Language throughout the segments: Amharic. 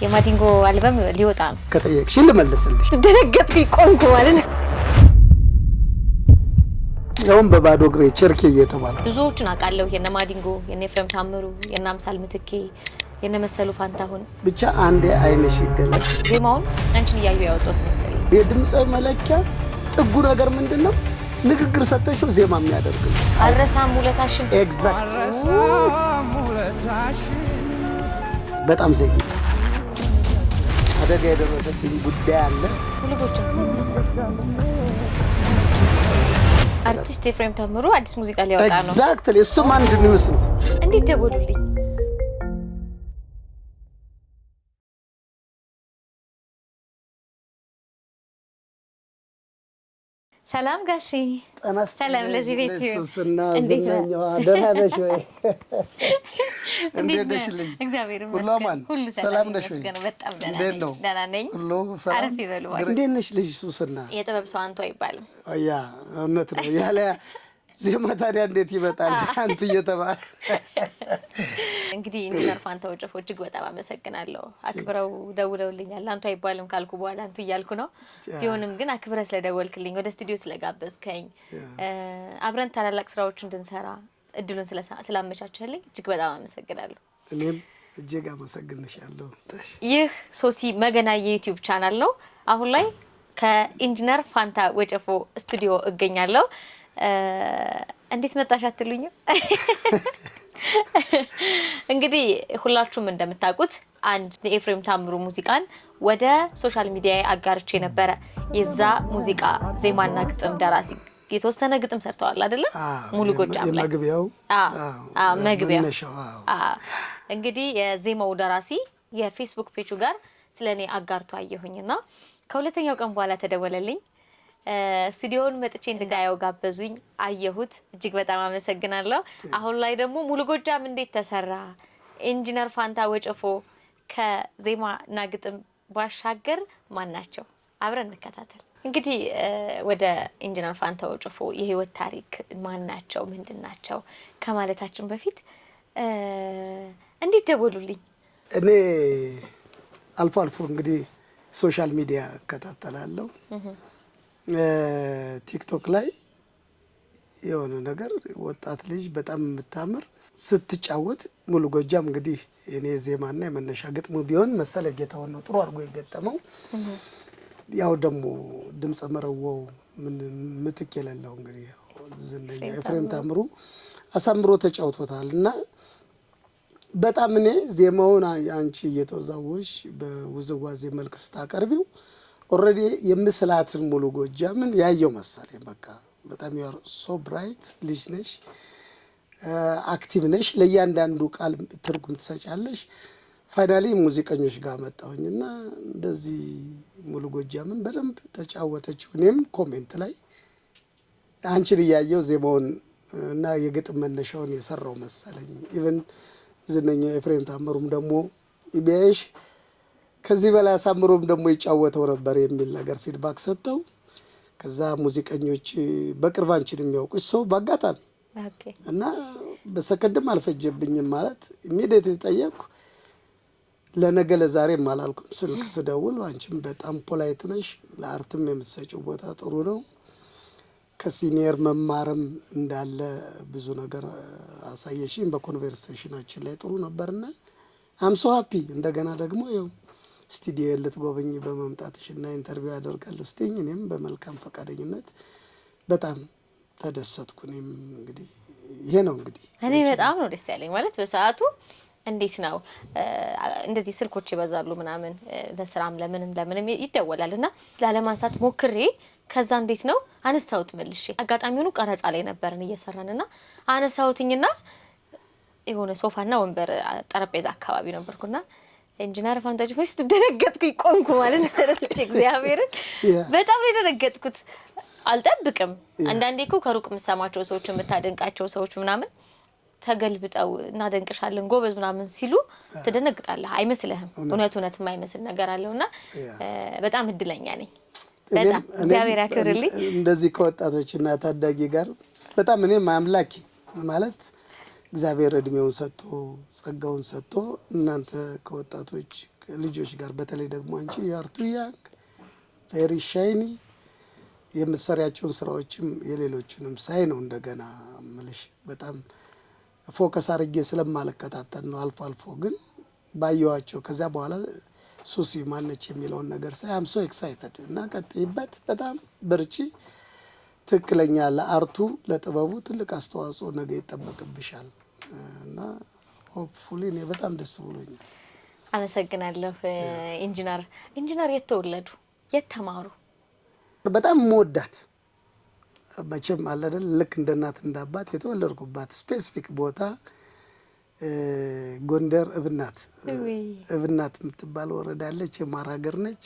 የማዲንጎ አልበም ሊወጣ ነው ከጠየቅሽ ልመልስልሽ ደረገጥኩኝ ቆንኩ ማለት ነው ያውም በባዶ እግሬ ቸርኬ እየተባለ ብዙዎችን አቃለው የነ ማዲንጎ የነ ኤፍሬም ታምሩ የነ አምሳል ምትኬ የነ መሰሉ ፋንታሁን ብቻ አንዴ አይነሽ ይገለጥ ዜማውን አንቺን ያዩ ያወጣው መሰለኝ የድምጽ መለኪያ ጥጉ ነገር ምንድነው ንግግር ሰጠሽው ዜማ የሚያደርግ አረሳም ሙለታሽን ኤግዛክት አረሳም ሙለታሽን በጣም ዘጊ አደጋ የደረሰብኝ ጉዳይ አለ ሁሉ ጎቻ አርቲስት ኤፍሬም ታምሩ አዲስ ሙዚቃ ሊያወጣ ነው ኤግዛክትሊ እሱም አንድ ኒውስ ነው እንዴት ደወሉልኝ ሰላም ጋሺ ሰላም ለዚህ ቤት ኢየሱስና ዝናኛው ደህናነሽ ወይ እንዴት ነሽ ልኝ እግዚአብሔር ይመስገን ሁሉ ሰላም ነሽ ወይ በጣም ደህና ነኝ ሁሉ ሰላም አረፍ ይበሉ እንዴት ነሽ ልጅ ሱስና የጥበብ ሰው አንቱ አይባልም ያ እውነት ነው ያለ ዜማ ታዲያ እንዴት ይመጣል አንቱ እየተባለ እንግዲህ ኢንጂነር ፋንታው ጨፎ እጅግ በጣም አመሰግናለሁ አክብረው ደውለውልኛል አንቱ አይባልም ካልኩ በኋላ አንቱ እያልኩ ነው ቢሆንም ግን አክብረ ስለደወልክልኝ ወደ ስቱዲዮ ስለጋበዝከኝ አብረን ታላላቅ ስራዎች እንድንሰራ እድሉን ስላመቻቸልኝ እጅግ በጣም አመሰግናለሁ እኔም እጅግ አመሰግንሻለሁ ይህ ሶሲ መገና የዩቲዩብ ቻናል ነው አሁን ላይ ከኢንጂነር ፋንታው ወጨፎ ስቱዲዮ እገኛለሁ እንዴት መጣሽ አትሉኝ እንግዲህ ሁላችሁም እንደምታውቁት አንድ የኤፍሬም ታምሩ ሙዚቃን ወደ ሶሻል ሚዲያ አጋርቼ ነበር የዛ ሙዚቃ ዜማና ግጥም ደራሲ የተወሰነ ግጥም ሰርተዋል አይደለ ሙሉ ጎጃም ላይ መግቢያው መግቢያው እንግዲህ የዜማው ደራሲ የፌስቡክ ፔጁ ጋር ስለኔ አጋርቶ አየሁኝና ከሁለተኛው ቀን በኋላ ተደወለልኝ ስቱዲዮን መጥቼ እንዳያው ጋበዙኝ አየሁት እጅግ በጣም አመሰግናለሁ አሁን ላይ ደግሞ ሙሉ ጎጃም እንዴት ተሰራ ኢንጂነር ፋንታው ወጨፎ ከዜማና ግጥም ባሻገር ማናቸው አብረን እንከታተል እንግዲህ ወደ ኢንጂነር ፋንታው ወጨፎ የህይወት ታሪክ ማናቸው ምንድናቸው ከማለታችን በፊት እንዴት ደወሉልኝ እኔ አልፎ እንግዲህ ሶሻል ሚዲያ እከታተላለሁ ቲክቶክ ላይ የሆነ ነገር ወጣት ልጅ በጣም የምታምር ስትጫወት ሙሉ ጎጃም እንግዲህ እኔ ዜማና የመነሻ ግጥሙ ቢሆን መሰለ ጌታው ነው ጥሩ አድርጎ የገጠመው ያው ደግሞ ድምጽ መረወው ምን ምትክ የሌለው እንግዲህ ዝነኛ ኤፍሬም ታምሩ አሳምሮ ተጫውቶታልና በጣም እኔ ዜማውን አንቺ እየተወዛወሽ በውዝዋዜ መልክ ስታቀርቢው ኦሬዲ የምስላትን ሙሉ ጎጃምን ያየው መሰለኝ በቃ በጣም ያር ሶ ብራይት ልጅ ነሽ አክቲቭ ነሽ ለያንዳንዱ ቃል ትርጉም ትሰጫለሽ ፋይናሊ ሙዚቀኞች ጋር መጣውኝና እንደዚህ ሙሉ ጎጃምን በደንብ ተጫወተች እኔም ኮሜንት ላይ አንቺን ያየው ዜማውን እና የግጥም መነሻውን የሰራው መሰለኝ ኢቭን ዝነኛው ኤፍሬም ታምሩም ደግሞ ኢቢኤሽ ከዚህ በላይ አሳምሮም ደግሞ ይጫወተው ነበር የሚል ነገር ፊድባክ ሰጠው ከዛ ሙዚቀኞች በቅርብ አንቺን የሚያውቁሽ ሰው ባጋጣሚ እና በሰከንድም አልፈጀብኝም ማለት ኢሚዲየትሊ ጠየቅኩ ለነገ ለዛሬ ማላልኩም ስልክ ስደውል አንቺም በጣም ፖላይት ነሽ ለአርትም የምትሰጪው ቦታ ጥሩ ነው ከሲኒየር መማርም እንዳለ ብዙ ነገር አሳየሽኝ በኮንቨርሴሽናችን ላይ ጥሩ ነበርና አም ሶ ሃፒ እንደገና ደግሞ ያው ስቱዲዮ ልትጎበኝ በመምጣትሽና ኢንተርቪው አደርጋለሁ ስቲኝ እኔም በመልካም ፈቃደኝነት በጣም ተደሰትኩ እኔም እንግዲህ ይሄ ነው እንግዲህ እኔ በጣም ነው ደስ ያለኝ ማለት በሰዓቱ እንዴት ነው እንደዚህ ስልኮች ይበዛሉ ምናምን ለስራም ለምንም ይደወላልና ላለማንሳት ሞክሬ ከዛ እንዴት ነው አነሳውት መልሼ አጋጣሚውኑ ቀረጻ ላይ ነበርን እየሰራንና አነሳውትኝና የሆነ ሶፋና ወንበር ጠረጴዛ አካባቢ ነበርኩና ኢንጂነር ፋንታው ፈስት ደረገጥኩኝ ቆንኩ ማለት ነው ተረስቼ እግዚአብሔርን በጣም ነው ደረገጥኩት አልጠብቅም አንዳንዴ እኮ ከሩቅ ምሰማቸው ሰዎች የምታደንቃቸው ሰዎች ምናምን ተገልብጠው እናደንቅሻለን ጎበዝ ምናምን ሲሉ ተደነግጣለህ አይመስልህም እውነት የማይመስል ነገር አለውና በጣም እድለኛ ነኝ በጣም እግዚአብሔር ያክብርልኝ እንደዚህ ከወጣቶችና ታዳጊ ጋር በጣም እኔ ማምላኪ ማለት እግዚአብሔር እድሜውን ሰጥቶ ጸጋውን ሰጥቶ እናንተ ከወጣቶች ልጆች ጋር በተለይ ደግሞ አንቺ ያርቱ ያንግ ቬሪ ሻይኒ የምትሰሪያቸውን ስራዎችም የሌሎችንም ሳይ ነው እንደገና ምልሽ በጣም ፎከስ አድርጌ ስለማልከታተል ነው። አልፎ አልፎ ግን ባየዋቸው ከዛ በኋላ ሱሲ ማነች የሚለውን ነገር ሳይ አም ሶ ኤክሳይትድ እና ቀጥይበት፣ በጣም በርቺ። ትክክለኛ ለአርቱ ለጥበቡ ትልቅ አስተዋጽኦ ነገ ይጠበቅብሻል እና ሆፕፉሊ እኔ በጣም ደስ ብሎኛል። አመሰግናለሁ። ኢንጂነር የት ተወለዱ? የት ተማሩ? በጣም መወዳት መቼም አለ አይደል ልክ እንደ እናት እንደ አባት የተወለድኩባት ስፔሲፊክ ቦታ ጎንደር እብናት የምትባል ወረዳ አለች። የማር ሀገር ነች።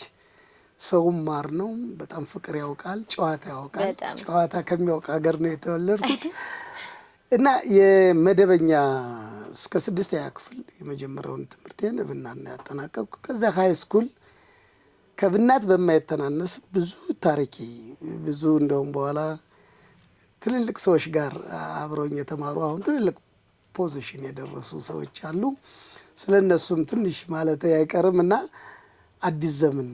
ሰውም ማር ነው። በጣም ፍቅር ያውቃል፣ ጨዋታ ያውቃል። ጨዋታ ከሚያውቅ ሀገር ነው የተወለድኩት እና የመደበኛ እስከ 6ኛ ክፍል የመጀመሪያውን ትምህርቴን እብናት ነው ያጠናቀቅኩ። ከዛ ሃይ ስኩል ከብናት በማይተናነስ ብዙ ታሪኬ ብዙ እንደውም በኋላ ትልልቅ ሰዎች ጋር አብረውኝ የተማሩ አሁን ትልልቅ ፖዚሽን የደረሱ ሰዎች አሉ። ስለነሱም ትንሽ ማለት አይቀርም እና አዲስ ዘመን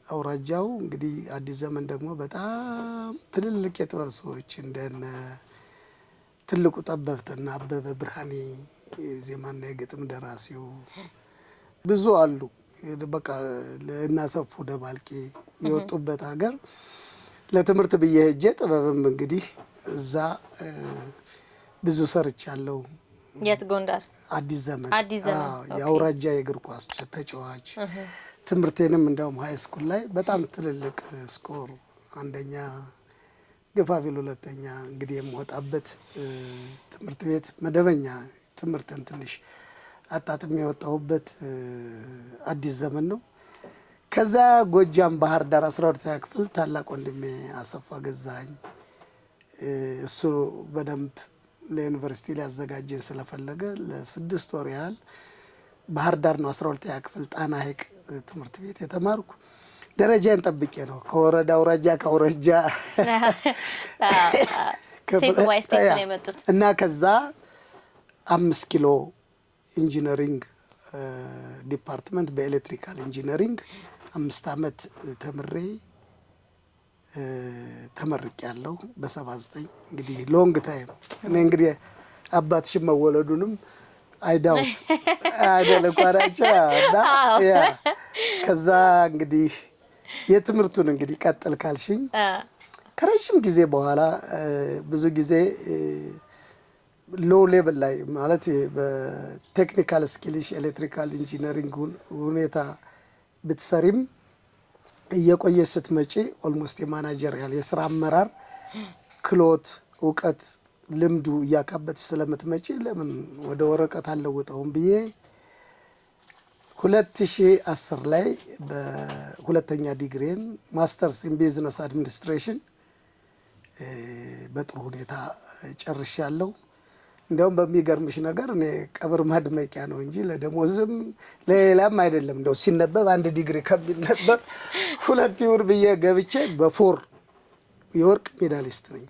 አውራጃው እንግዲህ አዲስ ዘመን ደግሞ በጣም ትልልቅ የጥበብ ሰዎች እንደነ ትልቁ ጠበብትና አበበ ብርሃኔ ዜማና የግጥም ደራሲው ብዙ አሉ። በቃ ለናሰፉ ደባልቄ የወጡበት ሀገር ለትምህርት ብዬ ሄጄ ጥበብም እንግዲህ እዛ ብዙ ሰርቻለሁ። የት? ጎንደር አዲስ ዘመን የአውራጃ የእግር ኳስ ተጫዋች። ትምህርቴንም እንደውም ሃይ ስኩል ላይ በጣም ትልልቅ ስኮር አንደኛ ግፋቢል ሁለተኛ እንግዲህ የምወጣበት ትምህርት ቤት መደበኛ ትምህርትን ትንሽ አጣጥሜ የወጣሁበት አዲስ ዘመን ነው። ከዛ ጎጃም ባህር ዳር 12ኛ ክፍል ታላቅ ወንድሜ አሰፋ ገዛኝ እሱ በደንብ ለዩኒቨርሲቲ ሊያዘጋጀን ስለፈለገ ለ6 ወር ያህል ባህር ዳር ነው 12ኛ ክፍል ጣና ሐይቅ ትምህርት ቤት የተማርኩ። ደረጃን ጠብቄ ነው ከወረዳ አውራጃ ከአውራጃ ስቴፕ ባይ ስቴፕ ነው የመጡት እና ከዛ 5 ኪሎ ኢንጂነሪንግ ዲፓርትመንት በኤሌክትሪካል ኢንጂነሪንግ 5 ዓመት ተምሬ ተመርቄ ያለው በ79 እንግዲህ ሎንግ ታይም እኔ እንግዲህ አባትሽ መወለዱንም አይዳውት አይደለ ቋራቻ እና ያ ከዛ እንግዲህ የትምህርቱን እንግዲህ ቀጥል ካልሽኝ ከረጅም ጊዜ በኋላ ብዙ ጊዜ ሎ ሌቭል ላይ ማለት በቴክኒካል ስኪልሽ ኤሌክትሪካል ኢንጂነሪንግ ሁኔታ ብትሰሪም እየቆየ ስትመጪ ኦልሞስት የማናጀሪያል የስራ አመራር ክሎት እውቀት ልምዱ እያካበትሽ ስለምትመጪ ለምን ወደ ወረቀት አልለውጠውም ብዬ 2010 ላይ በሁለተኛ ዲግሪን ማስተርስ ኢን ቢዝነስ አድሚኒስትሬሽን በጥሩ ሁኔታ ጨርሻለሁ። እንደውም በሚገርምሽ ነገር እኔ ቀብር ማድመቂያ ነው እንጂ ለደሞዝም ለሌላም አይደለም። እንደው ሲነበብ 1 ዲግሪ ከሚነበብ 2 ይውር ብዬ ገብቼ በ4 የወርቅ ሜዳሊስት ነኝ።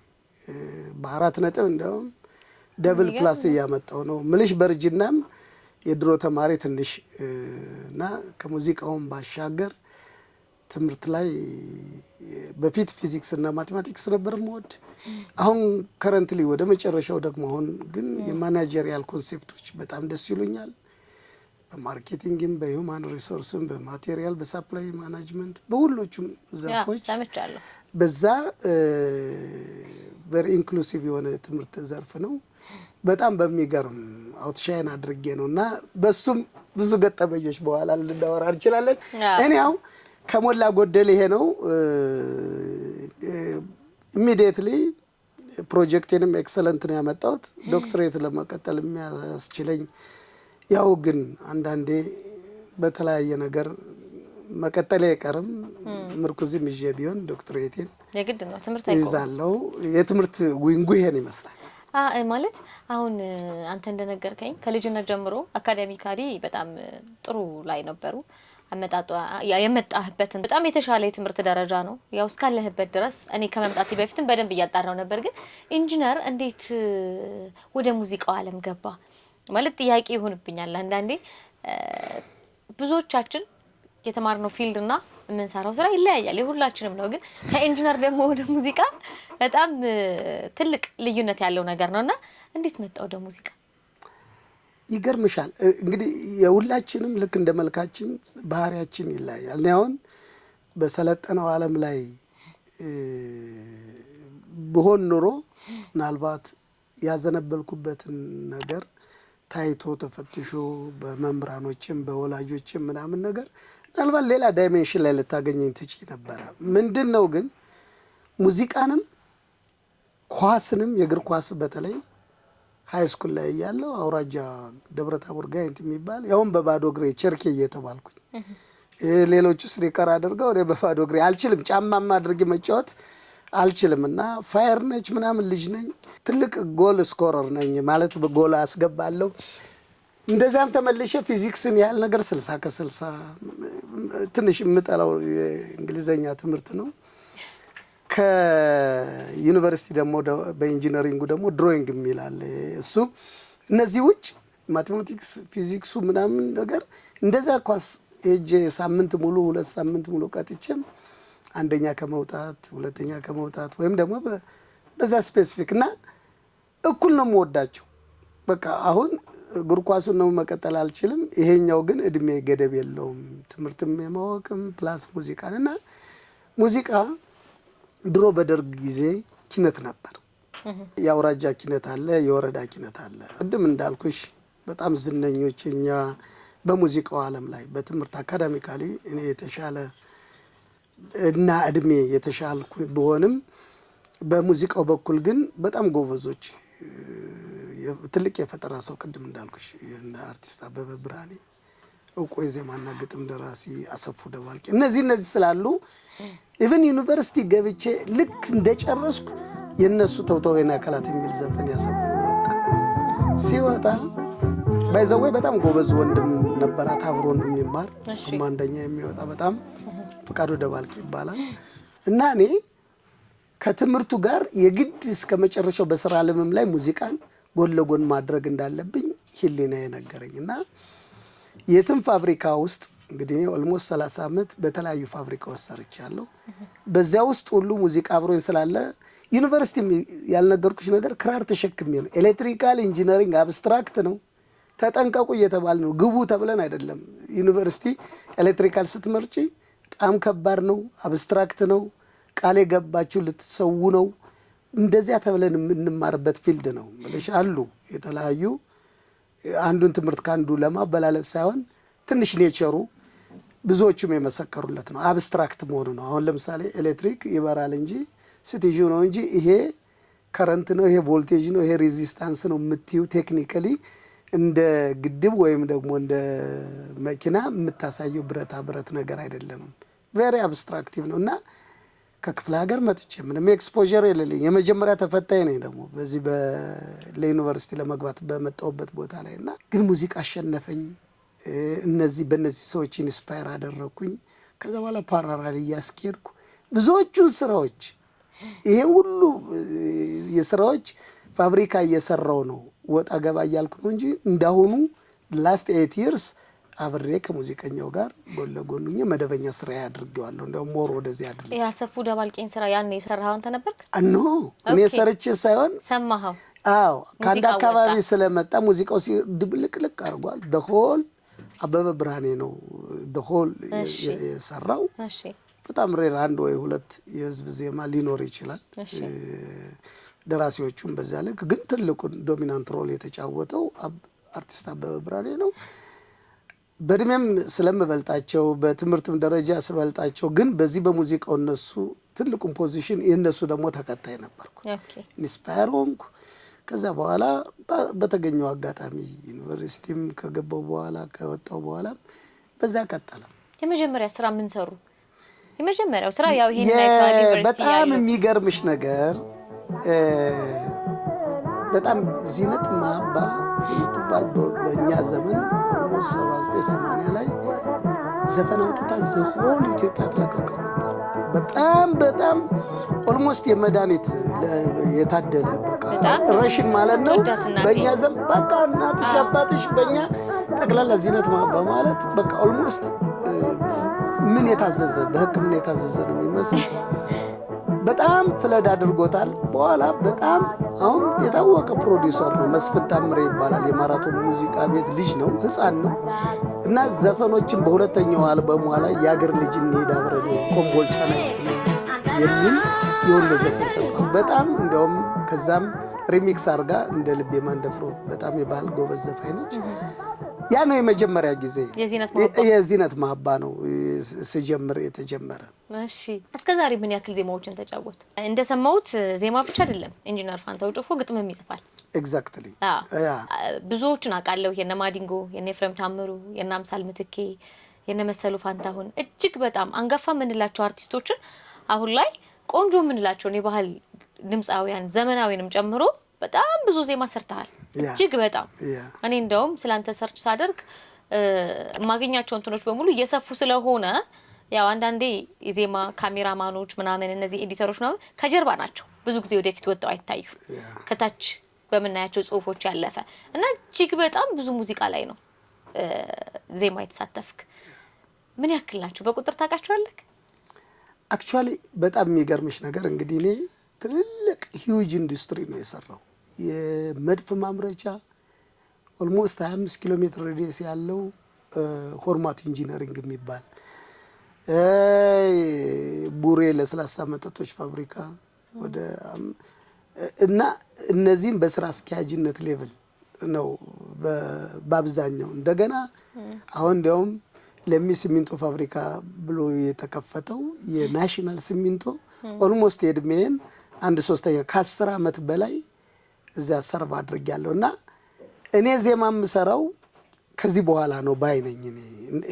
በ4 ነጥብ እንደውም ደብል ፕላስ እያመጣው ነው ምልሽ። በርጅናም የድሮ ተማሪ ትንሽ እና ከሙዚቃውን ባሻገር ትምህርት ላይ በፊት ፊዚክስ እና ማቴማቲክስ ነበር የምወድ። አሁን ከረንትሊ ወደ መጨረሻው ደግሞ አሁን ግን የማናጀሪያል ኮንሴፕቶች በጣም ደስ ይሉኛል። በማርኬቲንግም በሂውማን ሪሶርስም በማቴሪያል በሳፕላይ ማናጅመንት በሁሎቹም ዘርፎች በዛ ቨሪ ኢንክሉሲቭ የሆነ ትምህርት ዘርፍ ነው። በጣም በሚገርም አውትሻይን አድርጌ ነው እና በሱም ብዙ ገጠመኞች በኋላ ልናወራ እንችላለን። እኔ አሁን ከሞላ ጎደል ይሄ ነው። ኢሚዲየትሊ ፕሮጀክቴንም ኤክሰለንት ነው ያመጣሁት። ዶክትሬት ለመቀጠል የሚያስችለኝ ያው ግን አንዳንዴ በተለያየ ነገር መቀጠል አይቀርም። ምርኩዝም ይዤ ቢሆን ዶክትሬቴን የግድ ነው ትምህርት ይዛለሁ። የትምህርት ዊንጉ ይሄን ይመስላል። ማለት አሁን አንተ እንደነገርከኝ ከልጅነት ጀምሮ አካዳሚካሊ በጣም ጥሩ ላይ ነበሩ። የመጣህበትን በጣም የተሻለ የትምህርት ደረጃ ነው ያው እስካለህበት ድረስ። እኔ ከመምጣቴ በፊትም በደንብ እያጣራው ነበር። ግን ኢንጂነር እንዴት ወደ ሙዚቃው ዓለም ገባ ማለት ጥያቄ ይሆንብኛል አንዳንዴ። ብዙዎቻችን የተማርነው ፊልድና የምንሰራው ስራ ይለያያል፣ የሁላችንም ነው። ግን ከኢንጂነር ደግሞ ወደ ሙዚቃ በጣም ትልቅ ልዩነት ያለው ነገር ነውና እንዴት መጣ ወደ ሙዚቃ? ይገርምሻል እንግዲህ የሁላችንም ልክ እንደ መልካችን ባህሪያችን ይለያያል። እኔ አሁን በሰለጠነው ዓለም ላይ ብሆን ኖሮ ምናልባት ያዘነበልኩበትን ነገር ታይቶ ተፈትሾ በመምህራኖችም በወላጆችም ምናምን ነገር ምናልባት ሌላ ዳይሜንሽን ላይ ልታገኘኝ ትችይ ነበረ። ምንድን ነው ግን ሙዚቃንም ኳስንም የእግር ኳስ በተለይ ሃይ ስኩል ላይ እያለሁ አውራጃ ደብረታቦር ጋይንት የሚባል ያውም በባዶ እግሬ ቸርኬ እየተባልኩኝ ሌሎቹ ስኒከር አድርገው እኔ በባዶ እግሬ አልችልም፣ ጫማማ አድርጌ መጫወት አልችልም እና ፋየር ነች ምናምን ልጅ ነኝ። ትልቅ ጎል ስኮረር ነኝ ማለት በጎል አስገባለሁ። እንደዛም ተመልሼ ፊዚክስን ያህል ነገር 60 ከ60 ትንሽ የምጠላው የእንግሊዘኛ ትምህርት ነው። ከዩኒቨርሲቲ ደግሞ በኢንጂነሪንጉ ደግሞ ድሮይንግ የሚላል እሱ እነዚህ ውጭ ማቴማቲክስ ፊዚክሱ ምናምን ነገር እንደዛ ኳስ ሄጄ ሳምንት ሙሉ 2 ሳምንት ሙሉ ቀጥቼም አንደኛ ከመውጣት ሁለተኛ ከመውጣት ወይም ደግሞ በዛ ስፔሲፊክ እና እኩል ነው የምወዳቸው። በቃ አሁን እግር ኳሱን ነው መቀጠል አልችልም። ይሄኛው ግን እድሜ ገደብ የለውም። ትምህርትም የማወቅም ፕላስ ሙዚቃን እና ሙዚቃ ድሮ በደርግ ጊዜ ኪነት ነበር። የአውራጃ ኪነት አለ፣ የወረዳ ኪነት አለ። ቅድም እንዳልኩሽ በጣም ዝነኞች እኛ በሙዚቃው ዓለም ላይ በትምህርት አካዳሚካሊ እኔ የተሻለ እና እድሜ የተሻልኩ ብሆንም በሙዚቃው በኩል ግን በጣም ጎበዞች ትልቅ የፈጠራ ሰው ቅድም እንዳልኩሽ አርቲስት አበበ ብርሃኔ፣ እውቁ የዜማና ግጥም ደራሲ አሰፉ ደባልቄ እነዚህ ስላሉ ኢቭን ዩኒቨርሲቲ ገብቼ ልክ እንደጨረስኩ የነሱ ተውተውና አካላት የሚል ዘፈን ያሰፉ ወጣ። ሲወጣ ባይዘወይ በጣም ጎበዝ ወንድም ነበራት አብሮን የሚማር እሱም አንደኛ የሚወጣ በጣም ፈቃዱ ደባልቄ ይባላል። እና እኔ ከትምህርቱ ጋር የግድ እስከ መጨረሻው በስራ ዓለምም ላይ ሙዚቃን ጎን ለጎን ማድረግ እንዳለብኝ ህሊና የነገረኝ እና የትም ፋብሪካ ውስጥ እንግዲህ ኦልሞስት 30 ዓመት በተለያዩ ፋብሪካዎች ሰርቻለሁ። በዚያ ውስጥ ሁሉ ሙዚቃ አብሮኝ ስላለ ዩኒቨርሲቲ ያልነገርኩሽ ነገር ክራር ተሸክሜ ነው። ኤሌክትሪካል ኢንጂነሪንግ አብስትራክት ነው ተጠንቀቁ እየተባለ ነው። ግቡ ተብለን አይደለም። ዩኒቨርሲቲ ኤሌክትሪካል ስትመርጪ በጣም ከባድ ነው፣ አብስትራክት ነው፣ ቃል የገባችሁ ልትሰው ነው። እንደዚያ ተብለን የምንማርበት ፊልድ ነው ማለት አሉ። የተለያዩ አንዱን ትምህርት ካንዱ ለማበላለጥ ሳይሆን ትንሽ ኔቸሩ ብዙዎቹም የመሰከሩለት ነው አብስትራክት መሆኑ ነው። አሁን ለምሳሌ ኤሌክትሪክ ይበራል እንጂ ስትይዙ ነው እንጂ ይሄ ከረንት ነው፣ ይሄ ቮልቴጅ ነው፣ ይሄ ሬዚስታንስ ነው የምትዩ ቴክኒካሊ እንደ ግድብ ወይም ደግሞ እንደ መኪና የምታሳየው ብረታ ብረት ነገር አይደለም። ቬሪ አብስትራክቲቭ ነው እና ከክፍለ ሀገር መጥቼ ምንም ኤክስፖዠር የሌለኝ የመጀመሪያ ተፈታኝ ነኝ ደግሞ በዚህ ለዩኒቨርሲቲ ለመግባት በመጣሁበት ቦታ ላይ እና ግን ሙዚቃ አሸነፈኝ። በእነዚህ ሰዎች ኢንስፓየር አደረኩኝ። ከዛ በኋላ ፓራራል እያስኬድኩ ብዙዎቹን ስራዎች ይሄ ሁሉ የስራዎች ፋብሪካ እየሰራው ነው ወጣ ገባ እያልኩ ነው እንጂ እንዳሁኑ ላስት 8 years አብሬ ከሙዚቀኛው ጋር ጎን ለጎን መደበኛ ስራ ያድርገዋለሁ። እንደው ሞር ወደዚህ አይደለም። ያሰፉ ደባልቄን ስራ ያን የሰራውን ተነበርክ? አኖ እኔ ሰርቼ ሳይሆን ሰማኸው? አዎ ከአንድ አካባቢ ስለመጣ ሙዚቃው ድብልቅልቅ አድርጓል። ደሆል አበበ ብርሃኔ ነው ደሆል የሰራው። እሺ በጣም ሬር አንድ ወይ ሁለት የህዝብ ዜማ ሊኖር ይችላል። ደራሲዎቹም በዛ ልክ ግን ትልቁን ዶሚናንት ሮል የተጫወተው አርቲስት አበበ ብርሃኔ ነው። በእድሜም ስለምበልጣቸው በትምህርትም ደረጃ ስበልጣቸው ግን በዚህ በሙዚቃው እነሱ ትልቁን ፖዚሽን የእነሱ ደግሞ ተከታይ ነበርኩ። ኢንስፓየር ሆንኩ። ከዛ በኋላ በተገኘው አጋጣሚ ዩኒቨርሲቲም ከገባው በኋላ ከወጣው በኋላ በዛ ቀጠለ። የመጀመሪያ ስራ ምን ሰሩ? የመጀመሪያው ስራ ያው ይሄን ዩኒቨርሲቲ በጣም የሚገርምሽ ነገር በጣም ዚነት ማባ የምትባል በእኛ ዘመን 79-80 ላይ ዘፈን አውጥታ ዘሆን ኢትዮጵያ ተለቅቀው ነበር። በጣም ኦልሞስት የመድኃኒት የታደለ በቃ ረሽን ማለት ነው። በእኛ ዘመን በቃ እናትሽ አባትሽ በእኛ ጠቅላላ ዚነት በማለት በቃ ኦልሞስት ምን የታዘዘ በሕክምና የታዘዘ ነው የሚመስል በጣም ፍለድ አድርጎታል። በኋላ በጣም አሁን የታወቀ ፕሮዲውሰር ነው፣ መስፍን ታምሬ ይባላል። የማራቶን ሙዚቃ ቤት ልጅ ነው፣ ህፃን ነው እና ዘፈኖችን በሁለተኛው አልበሙ ላይ የአገር ልጅ እንሂድ አብረን ኮምቦልቻ ላይ የሚል የወሎ ዘፈን ሰጥቷል። በጣም እንዲያውም ከዛም ሪሚክስ አድርጋ እንደ ልቤ ማንደፍሮ በጣም የባህል ጎበዝ ዘፋኝ ነች። ያ ነው የመጀመሪያ ጊዜ የዚነት ማባ ነው ስጀምር የተጀመረ። እሺ እስከ ዛሬ ምን ያክል ዜማዎችን ተጫወቱ? እንደሰማሁት ዜማ ብቻ አይደለም ኢንጂነር ፋንታው ጮፎ ግጥምም ይጽፋል። ኤግዛክትሊ ብዙዎችን አውቃለሁ። የነ ማዲንጎ፣ የነ ኤፍሬም ታምሩ፣ የነ አምሳል ምትኬ፣ የነ መሰሉ ፋንታሁን እጅግ በጣም አንጋፋ የምንላቸው አርቲስቶችን አሁን ላይ ቆንጆ የምንላቸውን የባህል ድምፃውያን ዘመናዊንም ጨምሮ በጣም ብዙ ዜማ ሰርተሃል። እጅግ በጣም እኔ እንደውም ስላንተ ሰርች ሳደርግ የማገኛቸው እንትኖች በሙሉ እየሰፉ ስለሆነ ያው አንዳንዴ የዜማ ካሜራማኖች ምናምን እነዚህ ኤዲተሮች ምናምን ከጀርባ ናቸው፣ ብዙ ጊዜ ወደፊት ወጣው አይታዩ ከታች በመናያቸው ጽሁፎች ያለፈ እና እጅግ በጣም ብዙ ሙዚቃ ላይ ነው ዜማ የተሳተፍክ። ምን ያክል ናቸው በቁጥር ታውቃቸዋለህ? አክቹአሊ በጣም የሚገርምሽ ነገር እንግዲህ እኔ ትልልቅ ሂውጅ ኢንዱስትሪ ነው የሰራው። የመድፍ ማምረቻ ኦልሞስት 25 ኪሎ ሜትር ሬዲየስ ያለው ሆርማት ኢንጂነሪንግ የሚባል ቡሬ ለስላሳ መጠጦች ፋብሪካ ወደ እና እነዚህም በስራ አስኪያጅነት ሌቭል ነው በአብዛኛው። እንደገና አሁን እንዲያውም ለሚ ሲሚንቶ ፋብሪካ ብሎ የተከፈተው የናሽናል ሲሚንቶ ኦልሞስት የእድሜን 1/3 ከ10 ዓመት በላይ እዚያ ሰርቭ አድርጌያለሁ እና እኔ ዜማ የምሰራው ከዚህ በኋላ ነው ባይነኝ። እኔ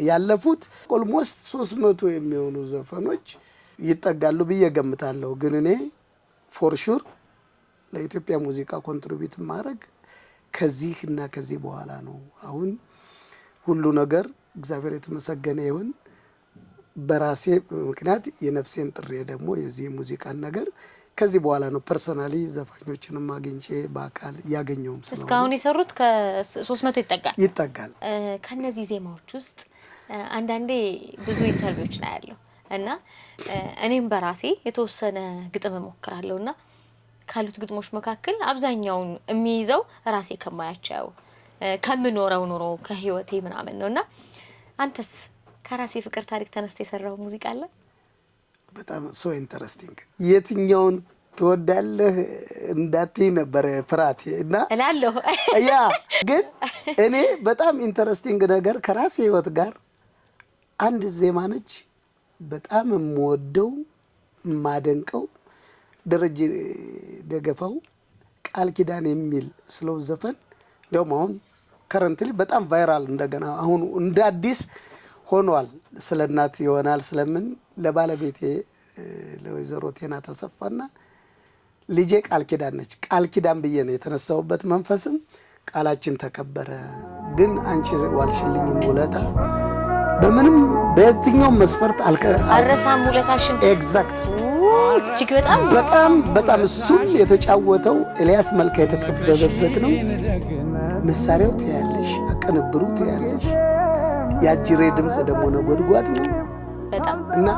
ያለፉት ኦልሞስት 300 የሚሆኑ ዘፈኖች ይጠጋሉ ብዬ ገምታለሁ። ግን እኔ ፎር ሹር ለኢትዮጵያ ሙዚቃ ኮንትሪቢዩት ማድረግ ከዚህ እና ከዚህ በኋላ ነው። አሁን ሁሉ ነገር እግዚአብሔር የተመሰገነ ይሁን በራሴ ምክንያት የነፍሴን ጥሪ ደግሞ የዚህ ሙዚቃን ነገር ከዚህ በኋላ ነው ፐርሰናሊ ዘፋኞችንም አግኝቼ በአካል ያገኘውም ስለሆነ እስካሁን የሰሩት ከ300 ይጠጋል። ከነዚህ ዜማዎች ውስጥ አንዳንዴ ብዙ ኢንተርቪዎች ነው ያለው እና እኔም በራሴ የተወሰነ ግጥም እሞክራለሁና ካሉት ግጥሞች መካከል አብዛኛውን የሚይዘው ራሴ ከማያቸው ከምኖረው ኑሮ ከህይወቴ ምናምን ነውና አንተስ ከራሴ ፍቅር ታሪክ ተነስተ የሰራው ሙዚቃ አለ? በጣም ሶ ኢንተረስቲንግ። የትኛውን ትወዳለህ እንዳትይ ነበር ፍራቴ እና እላለሁ። ያ ግን እኔ በጣም ኢንተረስቲንግ ነገር ከራሴ ህይወት ጋር አንድ ዜማ ነች በጣም የምወደው የማደንቀው ደረጀ ደገፋው ቃል ኪዳን የሚል ስለው ዘፈን እንደውም አሁን ከረንትሊ በጣም ቫይራል እንደገና አሁን እንደ አዲስ ሆኗል። ስለ እናት ይሆናል ስለምን ለባለቤቴ ለወይዘሮ ቴና ተሰፋና ልጄ ቃል ኪዳን ነች። ቃል ኪዳን ብዬ ነው የተነሳውበት። መንፈስም ቃላችን ተከበረ፣ ግን አንቺ ዋልሽልኝ ውለታ በምንም በየትኛው መስፈርት አልረሳም ውለታሽን። ኤግዛክት እጅግ በጣም እሱም የተጫወተው ኤልያስ መልካ የተጠበበበት ነው። መሳሪያው ትያለሽ፣ አቀነብሩ ትያለሽ፣ ያጅሬ ድምጽ ደግሞ ነጎድጓድ ነው በጣም እና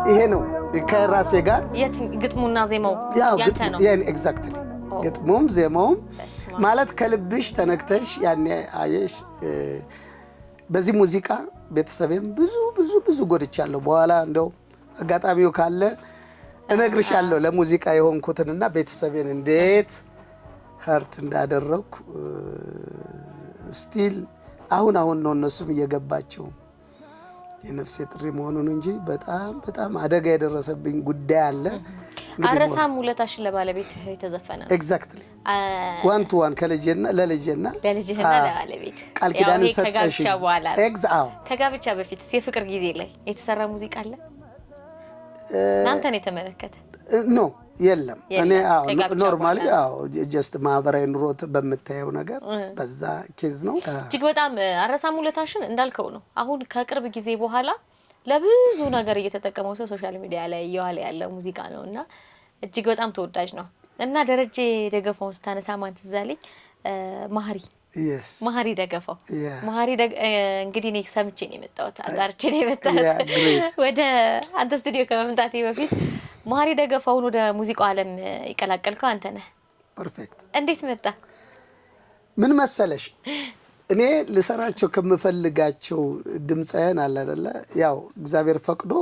ይሄ ነው ከራሴ ጋር ግጥሙና ዜማው ያንተ ነው። ያን ኤግዛክትሊ ግጥሙም ዜማውም ማለት ከልብሽ ተነክተሽ ያኔ አየሽ። በዚህ ሙዚቃ ቤተሰቤም ብዙ ጎድቻለሁ። በኋላ እንደው አጋጣሚው ካለ እነግርሻለሁ ለሙዚቃ የሆንኩትንና ቤተሰቤን እንዴት ሀርት እንዳደረኩ ስቲል አሁን ነው እነሱም እየገባቸው የነፍሴ ጥሪ መሆኑን እንጂ በጣም አደጋ የደረሰብኝ ጉዳይ አለ። አረሳም ውለታሽን ለባለቤት የተዘፈነ ነው። ኤግዛክትሊ ዋን ቱ ዋን ለልጄና ለባለቤት ቃል ኪዳን ሰጠሽ። ከጋብቻ በፊት የፍቅር ጊዜ ላይ የተሰራ ሙዚቃ አለ እናንተን የተመለከተ? ኖ የለም። እኔ ኖርማሊ ጀስት ማህበራዊ ኑሮ በምታየው ነገር በዛ ኬዝ ነው። እጅግ በጣም አረሳም ውለታሽን እንዳልከው ነው። አሁን ከቅርብ ጊዜ በኋላ ለብዙ ነገር እየተጠቀመው ሰው ሶሻል ሚዲያ ላይ እየዋለ ያለ ሙዚቃ ነውና እጅግ በጣም ተወዳጅ ነው እና ደረጀ ደገፋውን ስታነሳ ማን ትዝ አለኝ? yes መሀሪ ደገፋው yeah መሀሪ እንግዲህ እኔ ሰምቼ ነው የመጣሁት አጣርቼ ነው የመጣሁት ወደ አንተ ስቱዲዮ ከመምጣቴ በፊት መሀሪ ደገፋውን ወደ ሙዚቃው ዓለም ይቀላቀልከው አንተ ነህ ፐርፌክት እንዴት መጣ ምን መሰለሽ እኔ ልሰራቸው ከምፈልጋቸው ድምጻያን አለ አይደለ ያው እግዚአብሔር ፈቅዶ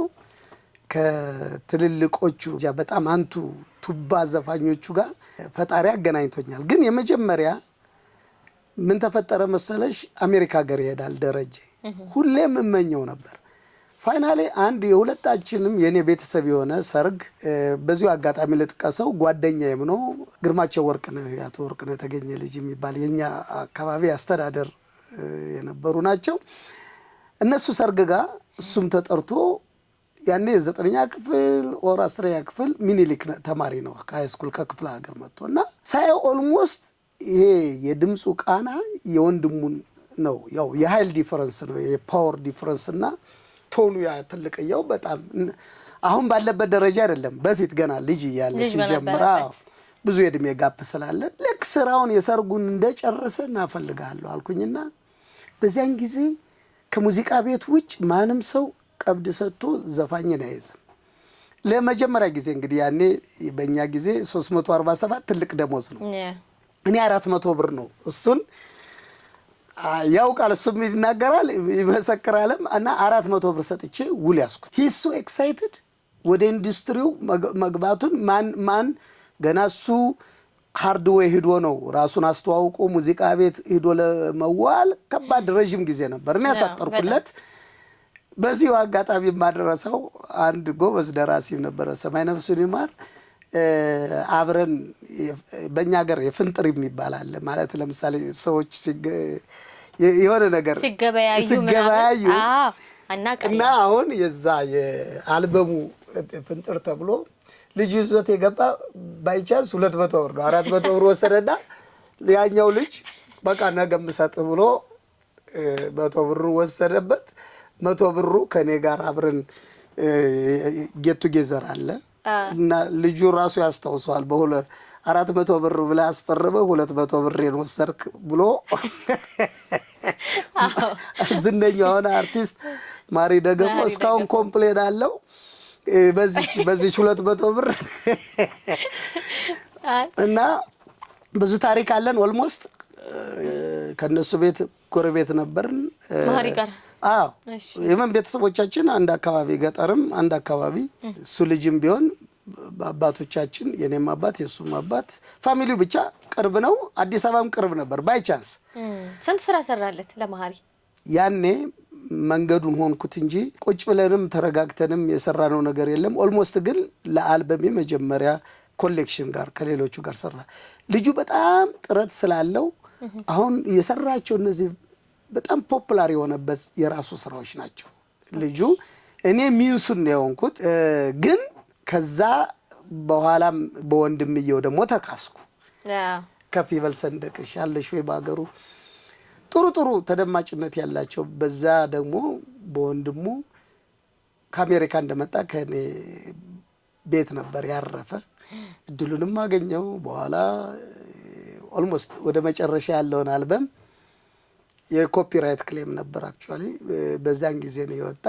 ከትልልቆቹ በጣም አንቱ ቱባ ዘፋኞቹ ጋር ፈጣሪ አገናኝቶኛል ግን የመጀመሪያ ምን ተፈጠረ መሰለሽ አሜሪካ ሀገር ይሄዳል ደረጀ ሁሌም እመኘው ነበር ፋይናሊ አንድ የሁለታችንም የኔ ቤተሰብ የሆነ ሰርግ በዚሁ አጋጣሚ ልጥቀሰው ጓደኛዬም ነው ግርማቸው ወርቅነህ ያቶ ወርቅነህ ተገኘ ልጅ የሚባል የኛ አካባቢ አስተዳደር የነበሩ ናቸው እነሱ ሰርግ ጋር እሱም ተጠርቶ ያኔ 9ኛ ክፍል ኦር 10ኛ ክፍል ሚኒሊክ ተማሪ ነው ከሃይ ስኩል ከክፍለ ሀገር መጥቶና ሳይ ኦልሞስት ይሄ የድምጹ ቃና የወንድሙን ነው ያው የኃይል ዲፈረንስ ነው የፓወር ዲፈረንስ እና ቶኑ ያ ትልቅየው በጣም አሁን ባለበት ደረጃ አይደለም በፊት ገና ልጅ እያለ ሲጀምራ ብዙ የእድሜ ጋፕ ስላለ ልክ ስራውን የሰርጉን እንደጨረሰና ፈልጋለሁ አልኩኝና በዚያን ጊዜ ከሙዚቃ ቤት ውጭ ማንም ሰው ቀብድ ሰጥቶ ዘፋኝን አይዝም ለመጀመሪያ ጊዜ እንግዲህ ያኔ በእኛ ጊዜ 347 ትልቅ ደሞዝ ነው እኔ 400 ብር ነው እሱን ያውቃል እሱም ይናገራል ይመሰክራልም እና 400 ብር ሰጥቼ ውል ያስኩት he is so excited ወደ ኢንዱስትሪው መግባቱን ማን ገና እሱ ሃርድዌይ ሄዶ ነው ራሱን አስተዋውቆ ሙዚቃ ቤት ሄዶ ለመዋል ከባድ ረጅም ጊዜ ነበር እኔ ያሳጠርኩለት በዚሁ አጋጣሚ ማድረሰው አንድ ጎበዝ ደራሲ ነበር ሰማይ ነፍሱን ይማር አብረን በእኛ ሀገር የፍንጥር የሚባል አለ ማለት ለምሳሌ ሰዎች የሆነ ነገር ሲገበያዩ እና አሁን የዛ የአልበሙ ፍንጥር ተብሎ ልጅ ይዞት የገባ ባይቻንስ 200 ብር ነው 400 ብር ወሰደና ያኛው ልጅ በቃ ነገ ምሰጥ ብሎ 100 ብር ወሰደበት 100 ብሩ ከኔ ጋር አብረን ጌቱ ጌዘር አለ እና ልጁ ራሱ ያስታውሰዋል በሁለ 400 ብር ብለ አስፈረበ 200 ብር ወሰርክ ብሎ ዝነኛውን አርቲስት ማሪ ደገፎ እስካሁን ኮምፕሌን አለው በዚህ 200 ብር እና ብዙ ታሪክ አለን ኦልሞስት ከነሱ ቤት ጎረቤት ነበርን ማሪ ጋር አዎ የምን ቤተሰቦቻችን አንድ አካባቢ ገጠርም አንድ አካባቢ እሱ ልጅም ቢሆን አባቶቻችን የኔም አባት የሱም አባት ፋሚሊው ብቻ ቅርብ ነው አዲስ አበባም ቅርብ ነበር ባይ ቻንስ ስንት ስራ ሰራለት ለማሪ ያኔ መንገዱን ሆንኩት እንጂ ቁጭ ብለንም ተረጋግተንም የሰራነው ነገር የለም ኦልሞስት ግን ለአልበም የመጀመሪያ ኮሌክሽን ጋር ከሌሎቹ ጋር ሰራ ልጁ በጣም ጥረት ስላለው አሁን የሰራቸው እነዚህ በጣም ፖፑላር የሆነበት የራሱ ስራዎች ናቸው ልጁ እኔ ሚንሱን ነው የሆንኩት ግን ከዛ በኋላም በወንድምየው ደግሞ ተካስኩ ከፊበል ሰንደቅሽ ያለሽ ወይ ባገሩ ጥሩ ተደማጭነት ያላቸው በዛ ደግሞ በወንድሙ ከአሜሪካ እንደመጣ ከኔ ቤት ነበር ያረፈ እድሉንም አገኘው በኋላ ኦልሞስት ወደ መጨረሻ ያለውን አልበም የኮፒራይት ክሌም ነበር አክቹአሊ በዛን ጊዜ ነው የወጣ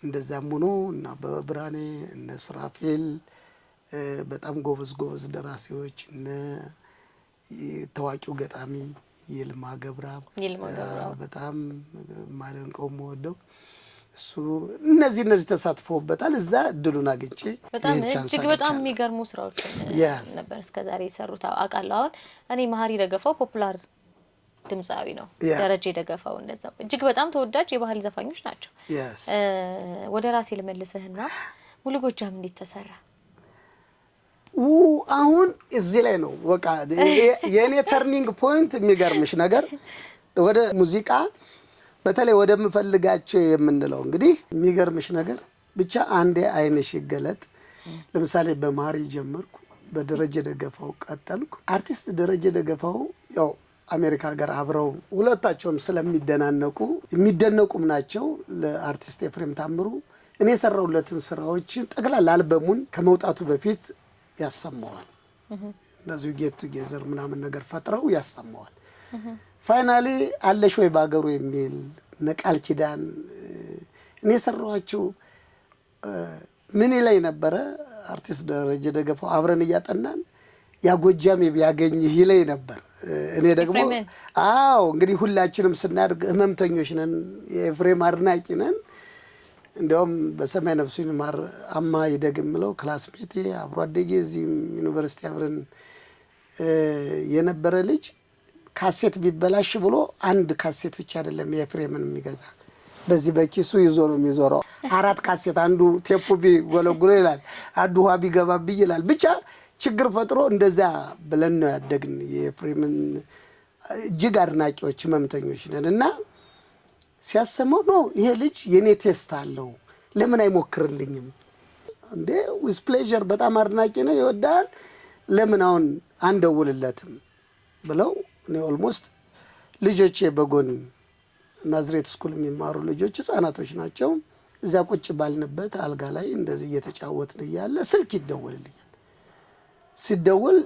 እንደዛም ሆኖ እና በብራኔ እነ ሱራፌል በጣም ጎበዝ ደራሲዎች እነ ታዋቂው ገጣሚ ይልማ ገብራብ በጣም ማለንቀው ወደው እሱ እነዚህ ተሳትፈውበታል እዛ እድሉን አግኝቼ በጣም እጅግ በጣም የሚገርሙ ስራዎች ነበር እስከዛሬ የሰሩት አውቃለሁ አሁን እኔ ማሪ ደገፋው ፖፑላር ድምጻዊ ነው ደረጀ ደገፋው እንደዛው እጅግ በጣም ተወዳጅ የባህል ዘፋኞች ናቸው ወደ ራሴ ልመልስህና ሙሉ ጎጃም እንዴት ተሰራ አሁን እዚህ ላይ ነው በቃ የኔ ተርኒንግ ፖይንት የሚገርምሽ ነገር ወደ ሙዚቃ በተለይ ወደ ምፈልጋቸው የምንለው እንግዲህ የሚገርምሽ ነገር ብቻ አንዴ አይነሽ ይገለጥ ለምሳሌ በማሪ ጀመርኩ በደረጀ ደገፋው ቀጠልኩ አርቲስት ደረጀ ደገፋው ያው አሜሪካ ሀገር አብረው ሁለታቸውም ስለሚደናነቁ የሚደነቁም ናቸው ለአርቲስት ኤፍሬም ታምሩ እኔ ሰራውለትን ስራዎች ጠቅላላ አልበሙን ከመውጣቱ በፊት ያሰማዋል እንደዚህ ጌት ጌዘር ምናምን ነገር ፈጥረው ያሰማዋል ፋይናሊ አለሽ ወይ ባገሩ የሚል ነቃል ኪዳን እኔ ሰራኋቸው። ምን ላይ ነበረ አርቲስት ደረጀ ደገፋው አብረን እያጠናን ያጎጃም ቢያገኝህ ይለኝ ነበር። እኔ ደግሞ አዎ እንግዲህ ሁላችንም ስናድግ ህመምተኞች ነን፣ የኤፍሬም አድናቂ ነን። እንዲያውም በሰማይ ነፍሱ ይማር አማ ይደግ የምለው ክላስሜቴ አብሮ አደጌ እዚህ ዩኒቨርሲቲ አብረን የነበረ ልጅ ካሴት ቢበላሽ ብሎ አንድ ካሴት ብቻ አይደለም የኤፍሬምን የሚገዛ በዚህ በኪሱ ይዞ ነው የሚዞረው። 4 ካሴት አንዱ ቴፑ ቢጎለጉሎ ይላል፣ አንዱ ውሃ ቢገባብኝ ይላል። ብቻ ችግር ፈጥሮ እንደዛ ብለን ነው ያደግን። የኤፍሬምን እጅግ አድናቂዎች ህመምተኞች ነን እና ሲያሰማው ነው ይሄ ልጅ የኔ ቴስት አለው ለምን አይሞክርልኝም እንዴ? ዊዝ ፕሌዠር በጣም አድናቂ ነው ይወዳል፣ ለምን አሁን አንደውልለትም ብለው እኔ ኦልሞስት ልጆቼ በጎን ናዝሬት ስኩል የሚማሩ ልጆች ህፃናቶች ናቸው። እዛ ቁጭ ባልንበት አልጋ ላይ እንደዚህ እየተጫወትን እያለ ስልክ ይደወልልኛል። ሲደወል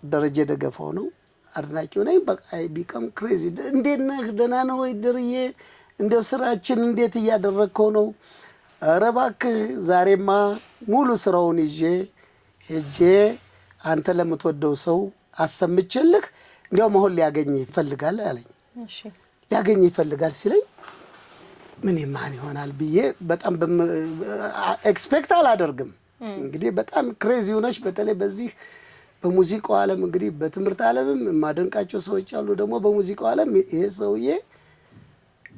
ደረጀ ደገፋው ነው፣ አድናቂው ነኝ። በቃ ቢቀም ክሬዚ። እንዴት ነህ? ደህና ነው ወይ ድርዬ? እንደው ስራችን እንዴት እያደረግከው ነው? ኧረ እባክህ ዛሬማ ሙሉ ስራውን ይዤ ሄጄ አንተ ለምትወደው ሰው አሰምቼልህ እንዲያውም አሁን ሊያገኝ ይፈልጋል አለኝ። ሊያገኝ ይፈልጋል ሲለኝ ምን ማን ይሆናል ብዬ በጣም ኤክስፔክት አላደርግም። እንግዲህ በጣም ክሬዚ ሆነች። በተለይ በዚህ በሙዚቃው ዓለም እንግዲህ በትምህርት ዓለምም የማደንቃቸው ሰዎች አሉ። ደግሞ በሙዚቃው ዓለም ይሄ ሰውዬ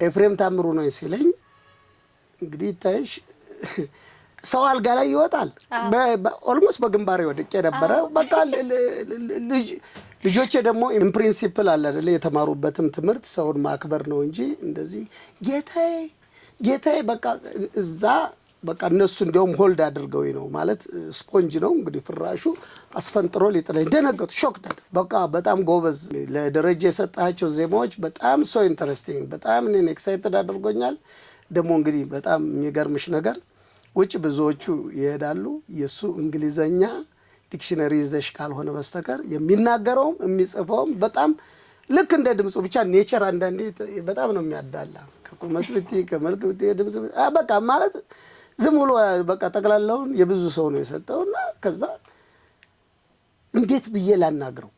ኤፍሬም ታምሩ ነው ሲለኝ እንግዲህ ታይሽ ሰው አልጋ ላይ ይወጣል። ኦልሞስት በግንባሬ ወድቄ ነበረ። በቃ ልጆቼ ደግሞ ኢን ፕሪንሲፕል አለ አይደል የተማሩበትም ትምህርት ሰውን ማክበር ነው እንጂ እንደዚህ ጌታዬ ጌታዬ በቃ እዛ በቃ እነሱ እንዲያውም ሆልድ አድርገው ነው ማለት ስፖንጅ ነው እንግዲህ ፍራሹ አስፈንጥሮ ሊጥለኝ ደነገጡ። ሾክ በቃ በጣም ጎበዝ። ለደረጃ የሰጣቸው ዜማዎች በጣም ሶ ኢንተረስቲንግ በጣም እኔን ኤክሳይትድ አድርጎኛል። ደግሞ እንግዲህ በጣም የሚገርምሽ ነገር ውጭ ብዙዎቹ ይሄዳሉ የሱ እንግሊዘኛ ዲክሽነሪ ይዘሽ ካልሆነ በስተቀር የሚናገረውም የሚጽፈውም በጣም ልክ እንደ ድምፁ ብቻ ኔቸር አንዳንዴ በጣም ነው የሚያዳላ። ከቁመት ብቲ ከመልክ ብቲ ድምፅ በቃ ማለት ዝም ብሎ በቃ ጠቅላላውን የብዙ ሰው ነው የሰጠውና ከዛ እንዴት ብዬ ላናግረው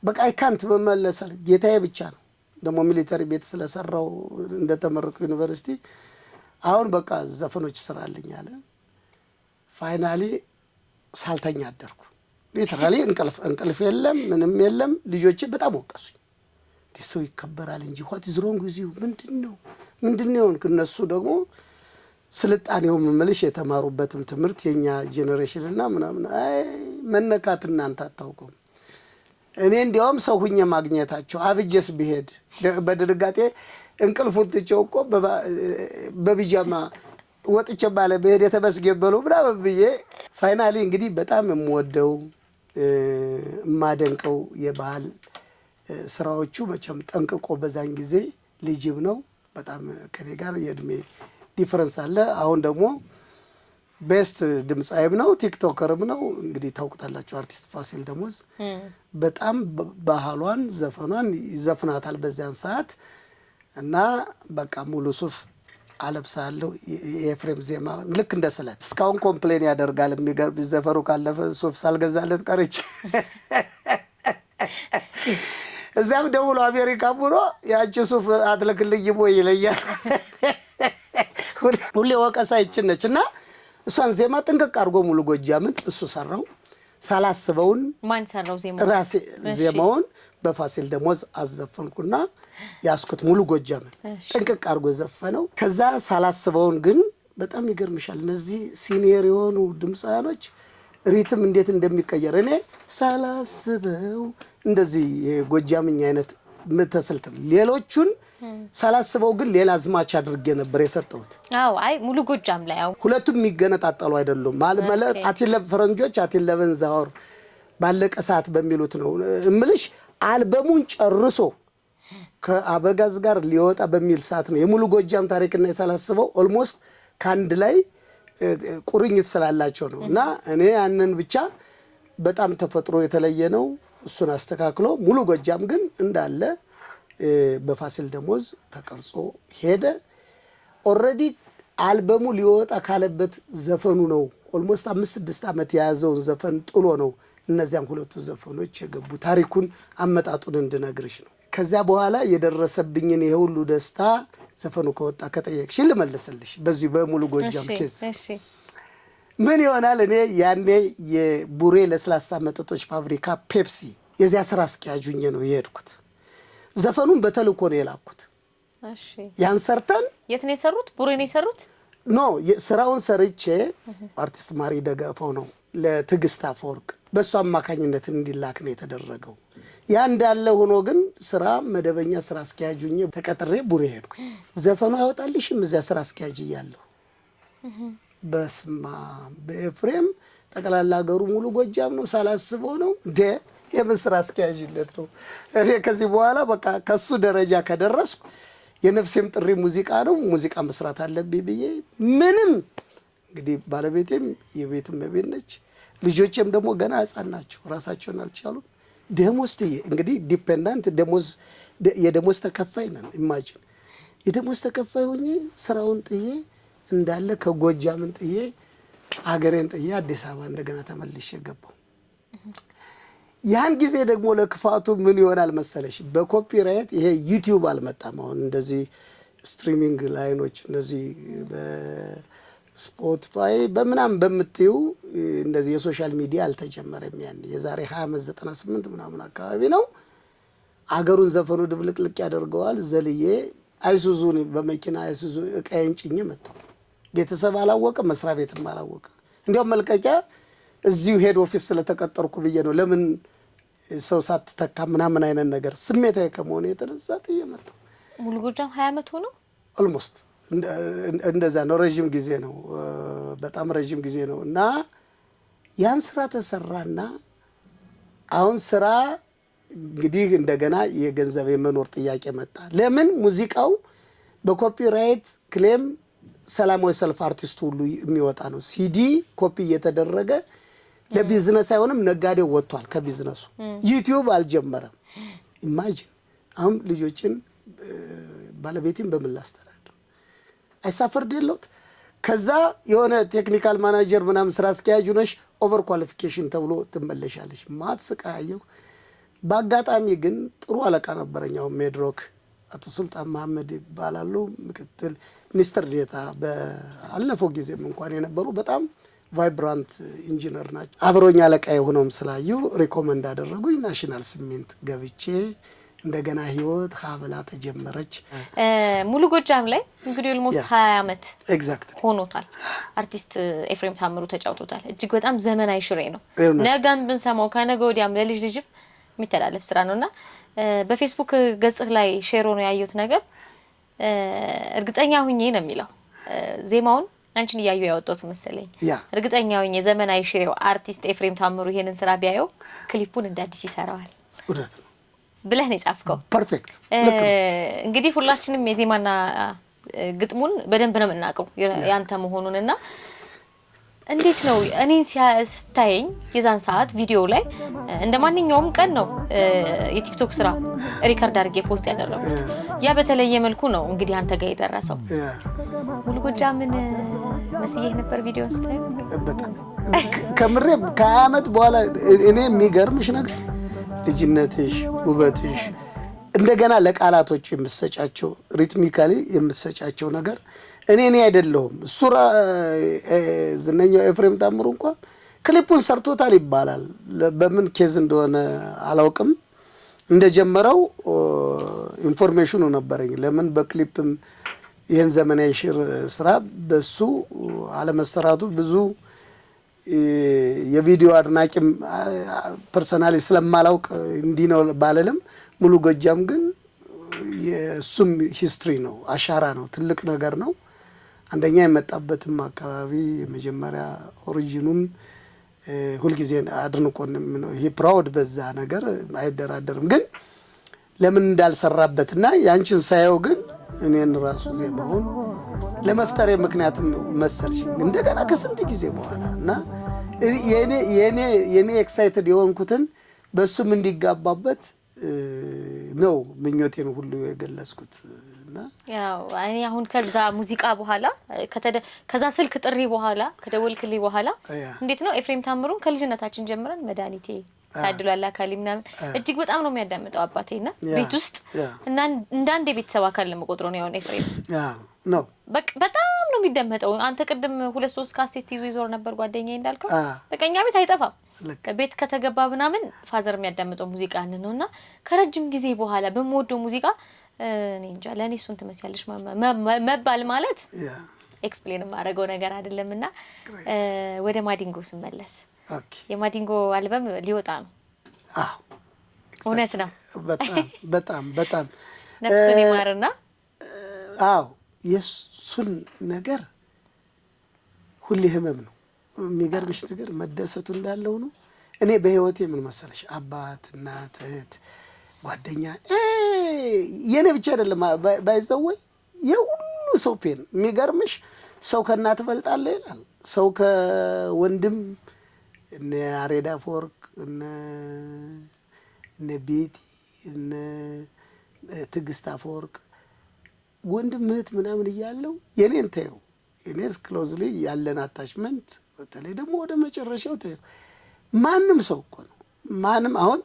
በቃ አይካንት መመለሳል። ጌታዬ ብቻ ነው ደግሞ ሚሊተሪ ቤት ስለሰራው እንደተመረቀ ዩኒቨርሲቲ አሁን በቃ ዘፈኖች ስራልኝ አለ። ፋይናሊ ሳልተኛ አደርኩ። ሊተራሊ እንቅልፍ የለም ምንም የለም። ልጆቼ በጣም ወቀሱኝ። ሰው ይከበራል እንጂ what is wrong with you ምንድነው? እነሱ ደግሞ ስልጣኔው ምምልሽ የተማሩበትም ትምህርት የኛ ጄኔሬሽን እና ምናምን አይ መነካት እናንተ አታውቁም። እኔ እንዲያውም ሰው ሁኜ ማግኘታቸው አብጀስ ቢሄድ በድርጋጤ እንቅልፉን ትቼው እኮ በቢጃማ ወጥቼ ባለ በሄድ የተመስገበሉ ምናምን ብዬ ፋይናሊ እንግዲህ በጣም የምወደው የማደንቀው የባህል ስራዎቹ መቼም ጠንቅቆ በዛን ጊዜ ልጅም ነው። በጣም ከኔ ጋር የእድሜ ዲፈረንስ አለ። አሁን ደግሞ ቤስት ድምጻይም ነው ቲክቶከርም ነው። እንግዲህ ታውቁታላችሁ አርቲስት ፋሲል ደሞዝ በጣም ባህሏን ዘፈኗን ይዘፍናታል በዚያን ሰዓት እና በቃ ሙሉ ሱፍ አለብሳለሁ። የኤፍሬም ዜማ ልክ እንደ ስለት እስካሁን ኮምፕሌን ያደርጋል። የሚገርም ዘፈሩ ካለፈ ሱፍ ሳልገዛለት ቀርቼ እዛም ደውሎ አሜሪካ ብሎ ያቺ ሱፍ አትልክልኝ ወይ ይለኛል። ሁሌ ወቀሳ ይችነች እና እሷን ዜማ ጥንቅቅ አድርጎ ሙሉ ጎጃምን እሱ ሰራው። ሳላስበውን ማን ሰራው ራሴ ዜማውን በፋሲል ደሞዝ አዘፈንኩና ያስኩት ሙሉ ጎጃምን ጥንቅቅ አድርጎ ዘፈነው። ከዛ ሳላስበውን ግን በጣም ይገርምሻል እነዚህ ሲኒየር የሆኑ ድምፃያኖች ሪትም እንዴት እንደሚቀየር እኔ ሳላስበው እንደዚህ የጎጃምኛ አይነት ምትስልት ሌሎቹን ሳላስበው ግን ሌላ ዝማች አድርጌ ነበር የሰጠሁት። አዎ አይ ሙሉ ጎጃም ላይ አው ሁለቱም የሚገነጣጣሉ አይደሉም ማለት አቲለ ፈረንጆች አቲለ በንዛወር ባለቀ ሰዓት በሚሉት ነው እምልሽ። አልበሙን ጨርሶ ከአበጋዝ ጋር ሊወጣ በሚል ሰዓት ነው የሙሉ ጎጃም ታሪክና የሳላስበው ኦልሞስት ካንድ ላይ ቁርኝት ስላላቸው ነው። እና እኔ ያንን ብቻ በጣም ተፈጥሮ የተለየ ነው እሱን አስተካክሎ ሙሉ ጎጃም ግን እንዳለ በፋሲል ደሞዝ ተቀርጾ ሄደ። ኦልሬዲ አልበሙ ሊወጣ ካለበት ዘፈኑ ነው። ኦልሞስት 5-6 ዓመት የያዘውን ዘፈን ጥሎ ነው እነዚያን ሁለቱ ዘፈኖች የገቡ። ታሪኩን አመጣጡን እንድነግርሽ ነው። ከዚያ በኋላ የደረሰብኝን ይሄ ሁሉ ደስታ ዘፈኑ ከወጣ ከጠየቅሽ ልመልስልሽ። በዚህ በሙሉ ጎጃም ኬዝ ምን ይሆናል? እኔ ያኔ የቡሬ ለስላሳ መጠጦች ፋብሪካ ፔፕሲ የዚያ ስራ አስኪያጅ ሆኜ ነው የሄድኩት። ዘፈኑን በተልእኮ ነው የላኩት። ያን ሰርተን የት ነው የሰሩት? ቡሬ ነው የሰሩት? ኖ ስራውን ሰርቼ አርቲስት ማሪ ደገፈው ነው ለትዕግስት አፈወርቅ በእሱ አማካኝነት እንዲላክ ነው የተደረገው። ያ እንዳለ ሆኖ ግን ስራ መደበኛ ስራ አስኪያጅ ሆኜ ተቀጥሬ ቡሬ ሄድኩኝ። ዘፈኑ አይወጣልሽም እዚያ ስራ አስኪያጅ እያለሁ። በስማ በኤፍሬም ጠቅላላ ሀገሩ ሙሉ ጎጃም ነው ሳላስበው ነው የምን ስራ አስኪያጅነት ነው። እኔ ከዚህ በኋላ በቃ ከሱ ደረጃ ከደረስኩ የነፍሴም ጥሪ ሙዚቃ ነው፣ ሙዚቃ መስራት አለብኝ ብዬ ምንም እንግዲህ ባለቤቴም የቤትም ቤት ነች፣ ልጆቼም ደግሞ ገና ህፃን ናቸው፣ ራሳቸውን አልቻሉም። ደሞዝ ጥዬ እንግዲህ ዲፔንዳንት የደሞዝ ተከፋይ ነን። ኢማጂን የደሞዝ ተከፋይ ሆኜ ስራውን ጥዬ እንዳለ ከጎጃምን ጥዬ አገሬን ጥዬ አዲስ አበባ እንደገና ተመልሼ ገባሁ። ያን ጊዜ ደግሞ ለክፋቱ ምን ይሆናል መሰለሽ? በኮፒራይት ይሄ ዩቲዩብ አልመጣም። አሁን እንደዚህ ስትሪሚንግ ላይኖች እንደዚህ በስፖቲፋይ በምናምን በምትዩ እንደዚህ የሶሻል ሚዲያ አልተጀመረም። ያን የዛሬ 20 ዓመት 98 ምናምን አካባቢ ነው። አገሩን ዘፈኑ ድብልቅልቅ ያደርገዋል። ዘልዬ አይሱዙን በመኪና አይሱዙ እቃዬን ጭኜ መጣሁ። ቤተሰብ አላወቀ፣ መስሪያ ቤትም አላወቀ። እንዲያውም መልቀቂያ እዚሁ ሄድ ኦፊስ ስለተቀጠርኩ ብዬ ነው። ለምን ሰው ሳትተካ ምናምን አይነት ነገር ስሜታዊ ከመሆኑ የተነሳ ጥዬ መጣሁ። ሙሉ ጎጃም 20 ዓመት ሆኖ ኦልሞስት እንደዛ ነው። ረዥም ጊዜ ነው፣ በጣም ረዥም ጊዜ ነው። እና ያን ስራ ተሰራና አሁን ስራ እንግዲህ እንደገና የገንዘብ የመኖር ጥያቄ መጣ። ለምን ሙዚቃው በኮፒራይት ክሌም ሰላማዊ ሰልፍ አርቲስቱ ሁሉ የሚወጣ ነው። ሲዲ ኮፒ እየተደረገ ለቢዝነስ አይሆንም፣ ነጋዴው ወጥቷል ከቢዝነሱ። ዩቲዩብ አልጀመረም። ኢማጂን አሁን ልጆችን ባለቤቴን በምን ላስተዳድር? አይሳፈርድ የለውት። ከዛ የሆነ ቴክኒካል ማናጀር ምናምን ስራ አስኪያጁ ነሽ ኦቨር ኳሊፊኬሽን ተብሎ ትመለሻለሽ። ማትስቃየው። በአጋጣሚ ግን ጥሩ አለቃ ነበረኛው ሜድሮክ አቶ ሱልጣን መሐመድ ይባላሉ። ምክትል ሚኒስትር ዴታ በአለፈው ጊዜም እንኳን የነበሩ በጣም ቫይብራንት ኢንጂነር ናቸው። አብሮኝ አለቃ የሆነውም ስላዩ ሪኮመንድ አደረጉኝ። ናሽናል ሲሜንት ገብቼ እንደገና ህይወት ሀብላ ተጀመረች። ሙሉ ጎጃም ላይ እንግዲህ ኦልሞስት 20 ዓመት ኤግዛክት ሆኖታል። አርቲስት ኤፍሬም ታምሩ ተጫውቶታል። እጅግ በጣም ዘመናዊ ሽሬ ነው። ነገም ብንሰማው ከነገ ወዲያም ለልጅ ልጅም የሚተላለፍ ስራ ነውና በፌስቡክ ገጽህ ላይ ሼር ሆኖ ያየሁት ነገር እርግጠኛ ሁኜ ነው የሚለው ዜማውን አንቺን እያዩ ያወጣሁት መሰለኝ። እርግጠኛ ሁኜ ዘመናዊ ሽሬው አርቲስት ኤፍሬም ታምሩ ይሄንን ስራ ቢያየው ክሊፑን እንደ አዲስ ይሰራዋል ብለህ ነው የጻፍከው። ፐርፌክት። እንግዲህ ሁላችንም የዜማና ግጥሙን በደንብ ነው የምናውቀው ያንተ መሆኑንና እንዴት ነው እኔን ስታየኝ የዛን ሰዓት ቪዲዮ ላይ እንደ ማንኛውም ቀን ነው የቲክቶክ ስራ ሪከርድ አድርጌ ፖስት ያደረኩት። ያ በተለየ መልኩ ነው እንግዲህ አንተ ጋር የደረሰው። ሙሉ ጎጃምን መስዬህ ነበር ቪዲዮ ስታይ። በጣም ከምሬ ከ20 ዓመት በኋላ እኔ የሚገርምሽ ነገር ልጅነትሽ፣ ውበትሽ እንደገና ለቃላቶች የምትሰጫቸው ሪትሚካሊ የምትሰጫቸው ነገር እኔ አይደለሁም። እሱ ዝነኛው ኤፍሬም ታምሩ እንኳን ክሊፑን ሰርቶታል ይባላል። በምን ኬዝ እንደሆነ አላውቅም። እንደጀመረው ኢንፎርሜሽኑ ነበረኝ። ለምን በክሊፕም ይህን ዘመናዊ ሽር ስራ በሱ አለመሰራቱ ብዙ የቪዲዮ አድናቂም ፐርሰናሊ ስለማላውቅ እንዲህ ነው ባለለም፣ ሙሉ ጎጃም ግን የሱም ሂስትሪ ነው፣ አሻራ ነው፣ ትልቅ ነገር ነው። አንደኛ የመጣበትም አካባቢ የመጀመሪያ ኦሪጂኑም ሁልጊዜ አድንቆንም ነው። ይሄ ፕራውድ በዛ ነገር አይደራደርም። ግን ለምን እንዳልሰራበትና ያንቺን ሳየው ግን እኔን ራሱ ዜማውን ለመፍጠር ምክንያትም መሰልሽ እንደገና ከስንት ጊዜ በኋላ እና የኔ ኤክሳይትድ የሆንኩትን በሱም እንዲጋባበት ነው ምኞቴን ሁሉ የገለጽኩት። እና ያው እኔ አሁን ከዛ ሙዚቃ በኋላ ከዛ ስልክ ጥሪ በኋላ ከደወልክልኝ በኋላ እንዴት ነው ኤፍሬም ታምሩን ከልጅነታችን ጀምረን መድኃኒቴ ታድሏል አካሊ ምናምን እጅግ በጣም ነው የሚያዳምጠው አባቴና ቤት ውስጥ እና እንዳንዴ ቤተሰብ አካል ለመቆጥሮ ነው ያው ኤፍሬም ነው በጣም ነው የሚደመጠው። አንተ ቅድም 2-3 ካሴት ይዞ ይዞር ነበር ጓደኛዬ እንዳልከው በቀኛ ቤት አይጠፋም። ቤት ከተገባ ምናምን ፋዘር የሚያዳምጠው ሙዚቃ ነውና ከረጅም ጊዜ በኋላ በመወደው ሙዚቃ እኔ እንጃ ለኔ እሱን ትመስያለሽ መባል ማለት ኤክስፕሌን ማድረገው ነገር አይደለምና ወደ ማዲንጎ ስመለስ የማዲንጎ አልበም ሊወጣ ነው። እውነት ነው። በጣም ነፍሱን ይማርና የሱን ነገር ሁሌ ህመም ነው። የሚገርምሽ ነገር መደሰቱ እንዳለው ነው። እኔ በህይወቴ ምን መሰለሽ አባት፣ እናት፣ እህት፣ ጓደኛ የኔ ብቻ አይደለም ባይዘወይ የሁሉ ሰው ፔን። የሚገርምሽ ሰው ከእናት በልጣለህ ይላል። ሰው ከወንድም እነ ያሬድ አፈወርቅ እነ ቤቲ እነ ትዕግስት አፈወርቅ ወንድም እህት ምናምን እያለው የኔን ተይው እኔስ ክሎዝሊ ያለን አታችመንት በተለይ ደግሞ ወደ መጨረሻው ተይው ማንም ሰው እኮ ነው። ማንም አሁን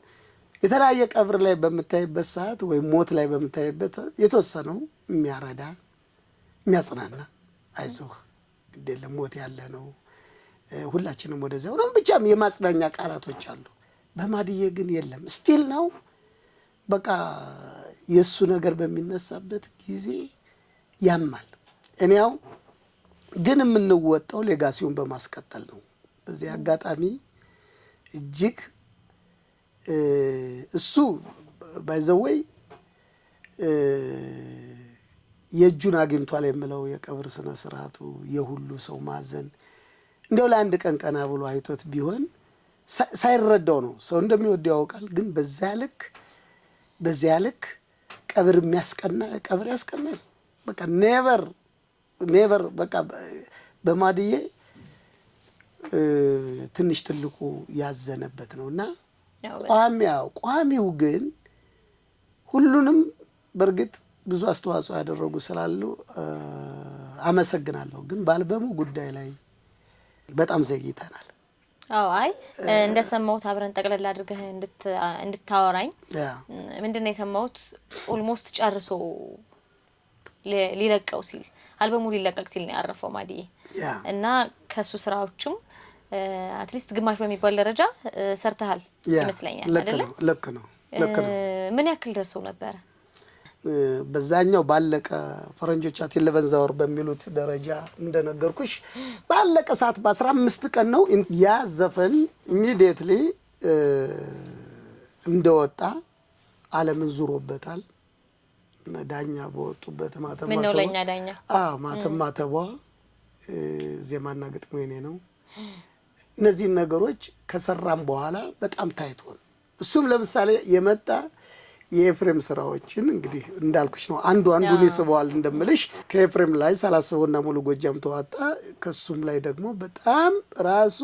የተለያየ ቀብር ላይ በምታይበት ሰዓት ወይ ሞት ላይ በምታይበት የተወሰነው የሚያረዳ የሚያጽናና አይዞህ ግዴለም ሞት ያለ ነው ሁላችንም ወደዛው ነው ብቻም የማጽናኛ ቃላቶች አሉ። በማዲዬ ግን የለም ስቲል ነው። በቃ የሱ ነገር በሚነሳበት ጊዜ ያማል። እኔው ግን የምንወጣው ሌጋሲውን በማስቀጠል ነው። በዚህ አጋጣሚ እጅግ እሱ ባይዘወይ የእጁን አግኝቷል የምለው የቀብር ስነ ስርዓቱ የሁሉ ሰው ማዘን እንደው ለአንድ ቀን ቀና ብሎ አይቶት ቢሆን ሳይረዳው ነው። ሰው እንደሚወደው ያውቃል። ግን በዚያ ልክ ቀብር የሚያስቀና ቀብር ያስቀናል። በቃ ኔቨር በቃ በማዲዬ ትንሽ ትልቁ ያዘነበት ነውና ቋሚው ግን ሁሉንም በርግጥ ብዙ አስተዋጽኦ ያደረጉ ስላሉ አመሰግናለሁ። ግን በአልበሙ ጉዳይ ላይ በጣም ዘግይተናል። አይ እንደሰማሁት አብረን ጠቅለል አድርገህ እንድታወራኝ ምንድነው የሰማሁት ኦልሞስት ጨርሶ ሊለቀው ሲል አልበሙ ሊለቀቅ ሲል ነው ያረፈው ማዲዬ እና ከሱ ስራዎችም አትሊስት ግማሽ በሚባል ደረጃ ሰርተሃል ይመስለኛል አይደል? ልክ ነው። ምን ያክል ደርሰው ነበር? በዛኛው ባለቀ ፈረንጆች አት 11 አወር በሚሉት ደረጃ እንደነገርኩሽ ባለቀ ሰዓት በ15 ቀን ነው ያ ዘፈን ኢሚዲየትሊ እንደወጣ ዓለምን ዙሮበታል። ዳኛ በወጡበት ማተማ ምን ነው ለኛ ዳኛ ማተማ ዜማና ግጥሙ የኔ ነው። እነዚህ ነገሮች ከሰራም በኋላ በጣም ታይቷል። እሱም ለምሳሌ የመጣ የኤፍሬም ስራዎችን እንግዲህ እንዳልኩሽ ነው አንዱን ይስበዋል እንደምልሽ ከኤፍሬም ላይ ሳላስበውና ሙሉ ጎጃም ተዋጣ። ከሱም ላይ ደግሞ በጣም ራሱ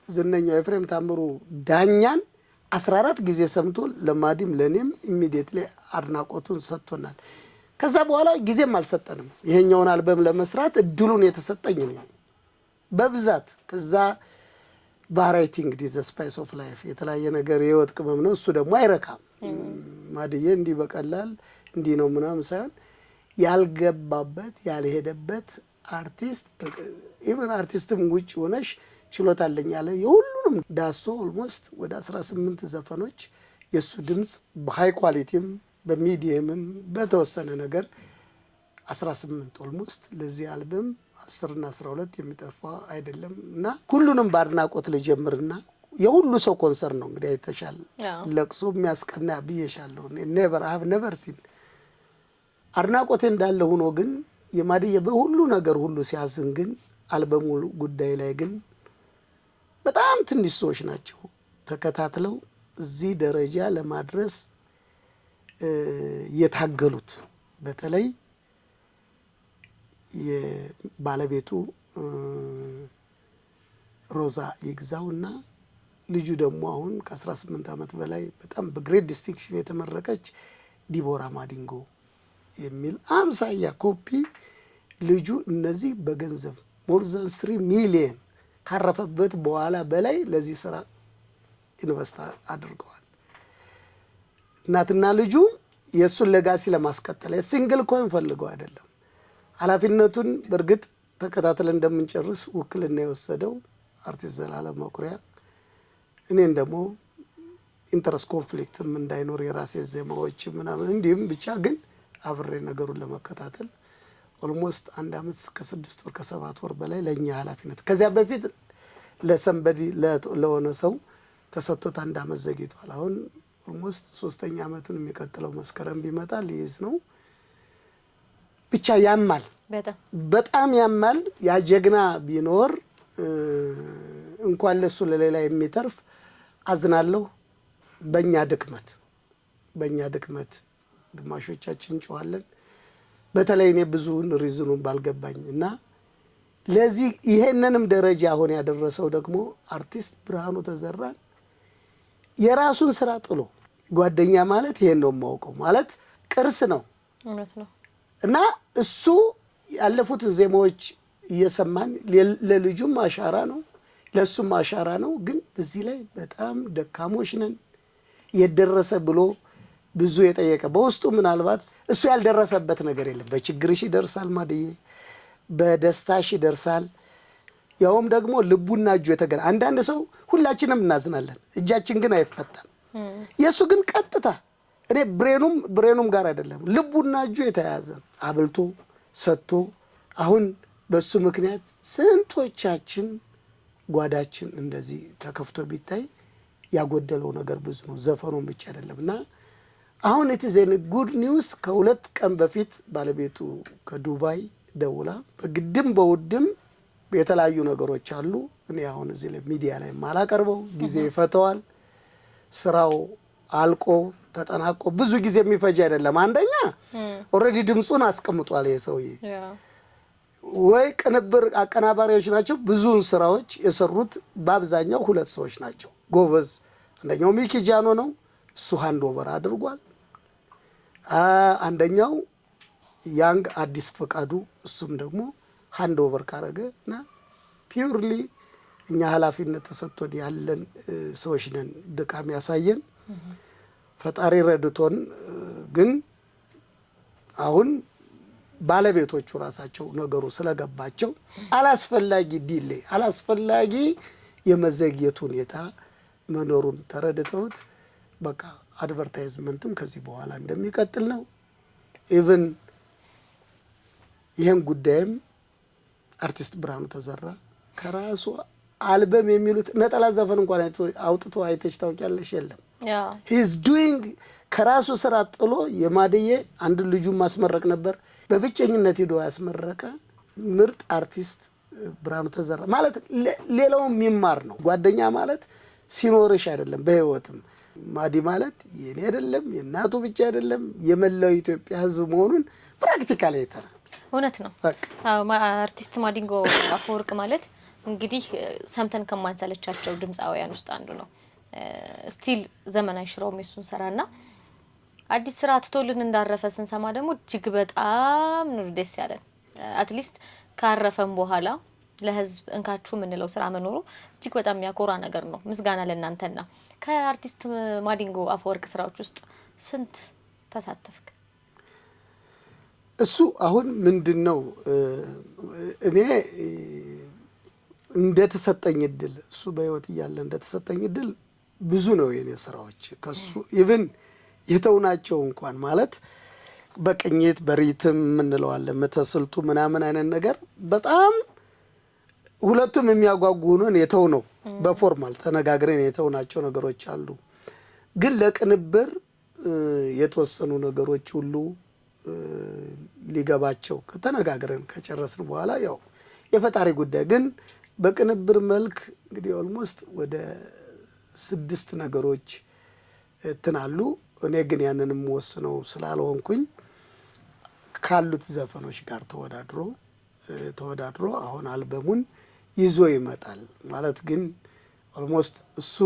ዝነኛው ኤፍሬም ታምሩ ዳኛን 14 ጊዜ ሰምቶ ለማዲም ለኔም ኢሚዲየትሊ አድናቆቱን ሰጥቶናል። ከዛ በኋላ ጊዜም አልሰጠንም ይሄኛውን አልበም ለመስራት እድሉን የተሰጠኝ ነው በብዛት። ከዛ ቫራይቲ እንግዲህ ዘ ስፓይስ ኦፍ ላይፍ የተለያየ ነገር የህይወት ቅመም ነው። እሱ ደግሞ አይረካም። ማዲዬ እንዲህ በቀላል እንዲህ ነው ምናምን ሳይሆን ያልገባበት ያልሄደበት አርቲስት ኢቨን አርቲስትም ውጭ ሆነሽ ችሎታለኝ ያለ የሁሉንም ዳሶ ኦልሞስት ወደ 18 ዘፈኖች የሱ ድምጽ በሃይ ኳሊቲም በሚዲየምም በተወሰነ ነገር 18 ኦልሞስት ለዚህ አልበም 10 እና 12 የሚጠፋ አይደለም እና ሁሉንም ባድናቆት ልጀምርና የሁሉ ሰው ኮንሰርን ነው እንግዲህ አይተሻል። ለቅሶ የሚያስቀና ብዬሻለሁ። never seen አድናቆቴ እንዳለ ሆኖ ግን የማዲዬ በሁሉ ነገር ሁሉ ሲያዝን ግን አልበሙ ጉዳይ ላይ ግን በጣም ትንሽ ሰዎች ናቸው ተከታትለው እዚህ ደረጃ ለማድረስ የታገሉት። በተለይ የባለቤቱ ሮዛ ይግዛውና ልጁ ደግሞ አሁን ከ18 ዓመት በላይ በጣም በግሬድ ዲስቲንክሽን የተመረቀች ዲቦራ ማዲንጎ የሚል 50 ኮፒ ልጁ እነዚህ በገንዘብ ሞር ዘን 3 ሚሊየን ካረፈበት በኋላ በላይ ለዚህ ስራ ኢንቨስት አድርገዋል። እናትና ልጁ የእሱን ለጋሲ ለማስቀጠል ሲንግል ኮይን ፈልገው አይደለም። ኃላፊነቱን በእርግጥ ተከታትለን እንደምንጨርስ ውክልና የወሰደው አርቲስት ዘላለም መኩሪያ፣ እኔን ደግሞ ኢንተረስት ኮንፍሊክትም እንዳይኖር የራሴ ዜማዎች ምናምን እንዲህም ብቻ ግን አብሬ ነገሩን ለመከታተል ኦልሞስት 1 ዓመት ከ6 ወር ከ7 ወር በላይ ለኛ ኃላፊነት ከዚያ በፊት ለሰንበዲ ለሆነ ሰው ተሰጥቶት 1 ዓመት ዘግይቷል። አሁን ኦልሞስት 3ኛ ዓመቱን የሚቀጥለው መስከረም ቢመጣ ሊይዝ ነው። ብቻ ያማል፣ በጣም ያማል። ያ ጀግና ቢኖር እንኳን ለሱ ለሌላ የሚተርፍ አዝናለሁ። በእኛ ድክመት ግማሾቻችን እንጨዋለን። በተለይ እኔ ብዙውን ሪዝኑን ባልገባኝ እና ለዚህ ይሄንንም ደረጃ አሁን ያደረሰው ደግሞ አርቲስት ብርሃኑ ተዘራን የራሱን ስራ ጥሎ ጓደኛ ማለት ይሄን ነው የማውቀው ማለት ቅርስ ነው እና እሱ ያለፉት ዜማዎች እየሰማን ለልጁም አሻራ ነው ለሱም አሻራ ነው። ግን በዚህ ላይ በጣም ደካሞች ነን። የደረሰ ብሎ ብዙ የጠየቀ በውስጡ ምናልባት እሱ ያልደረሰበት ነገር የለም። በችግርሽ ይደርሳል ማድዬ፣ በደስታሽ ይደርሳል። ያውም ደግሞ ልቡና እጁ የተገና አንዳንድ ሰው ሁላችንም እናዝናለን፣ እጃችን ግን አይፈታም። የእሱ ግን ቀጥታ እኔ ብሬኑም ጋር አይደለም ልቡና እጁ የተያያዘ አብልቶ ሰጥቶ አሁን በሱ ምክንያት ስንቶቻችን ጓዳችን እንደዚህ ተከፍቶ ቢታይ ያጎደለው ነገር ብዙ ነው። ዘፈኑን ብቻ አይደለምና አሁን ኢትዘን ጉድ ኒውስ ከ2 ቀን በፊት ባለቤቱ ከዱባይ ደውላ በግድም በውድም የተለያዩ ነገሮች አሉ። እኔ አሁን እዚህ ላይ ሚዲያ ላይ ማላቀርበው ጊዜ ይፈተዋል። ስራው አልቆ ተጠናቆ ብዙ ጊዜ የሚፈጅ አይደለም። አንደኛ ኦሬዲ ድምጹን አስቀምጧል የሰውዬ ወይ ቅንብር አቀናባሪዎች ናቸው። ብዙውን ስራዎች የሰሩት በአብዛኛው 2 ሰዎች ናቸው ጎበዝ። አንደኛው ሚኪ ጃኖ ነው፣ እሱ ሃንድ ኦቨር አድርጓል። አንደኛው ያንግ አዲስ ፈቃዱ እሱም ደግሞ ሃንድ ኦቨር ካረገና ፒውርሊ እኛ ኃላፊነት ተሰጥቶን ያለን ሰዎች ነን። ድካም ያሳየን ፈጣሪ ረድቶን ግን አሁን ባለቤቶቹ ራሳቸው ነገሩ ስለገባቸው አላስፈላጊ ዲሌ አላስፈላጊ የመዘግየት ሁኔታ መኖሩን ተረድተውት በቃ አድቨርታይዝመንትም ከዚህ በኋላ እንደሚቀጥል ነው። ኢቭን ይሄን ጉዳይም አርቲስት ብርሃኑ ተዘራ ከራሱ አልበም የሚሉት ነጠላ ዘፈን እንኳን አውጥቶ አይተሽ ታውቂያለሽ? የለም he is doing ከራሱ ስራ ጥሎ የማድዬ አንድ ልጁን ማስመረቅ ነበር። በብቸኝነት ሄዶ ያስመረቀ ምርጥ አርቲስት ብርሃኑ ተዘራ ማለት ሌላው የሚማር ነው። ጓደኛ ማለት ሲኖርሽ አይደለም በህይወትም ማዲ ማለት የኔ አይደለም የናቱ ብቻ አይደለም የመላው ኢትዮጵያ ህዝብ መሆኑን ፕራክቲካሊ አይተና እውነት ነው። አርቲስት ማዲንጎ አፈወርቅ ማለት እንግዲህ ሰምተን ከማንሰለቻቸው ድምጻውያን ውስጥ አንዱ ነው። ስቲል ዘመናዊ ሽሮም የሱን ሰራና አዲስ ስራ ትቶልን እንዳረፈ ስንሰማ ደግሞ እጅግ በጣም ነው ደስ ያለን። አትሊስት ካረፈም በኋላ ለህዝብ እንካቹ ምንለው ስራ መኖሩ እጅግ በጣም የሚያኮራ ነገር ነው። ምስጋና ለእናንተና ከአርቲስት ማዲንጎ አፈወርቅ ስራዎች ውስጥ ስንት ተሳተፍክ? እሱ አሁን ምንድነው እኔ እንደተሰጠኝ እድል እሱ በህይወት እያለ እንደተሰጠኝ እድል ብዙ ነው የኔ ስራዎች ከሱ ኢቭን የተውናቸው እንኳን ማለት በቅኝት በሪትም ምንለዋለን መተስልቱ ምናምን አይነት ነገር በጣም ሁለቱም የሚያጓጉኑን የተው ነው። በፎርማል ተነጋግረን የተውናቸው ነገሮች አሉ። ግን ለቅንብር የተወሰኑ ነገሮች ሁሉ ሊገባቸው ከተነጋግረን ከጨረስን በኋላ ያው የፈጣሪ ጉዳይ ግን በቅንብር መልክ እንግዲህ ኦልሞስት ወደ 6 ነገሮች ትናሉ። እኔ ግን ያንንም ወስነው ስላልሆንኩኝ ካሉት ዘፈኖች ጋር ተወዳድሮ አሁን አልበሙን ይዞ ይመጣል ማለት ግን ኦልሞስት እሱ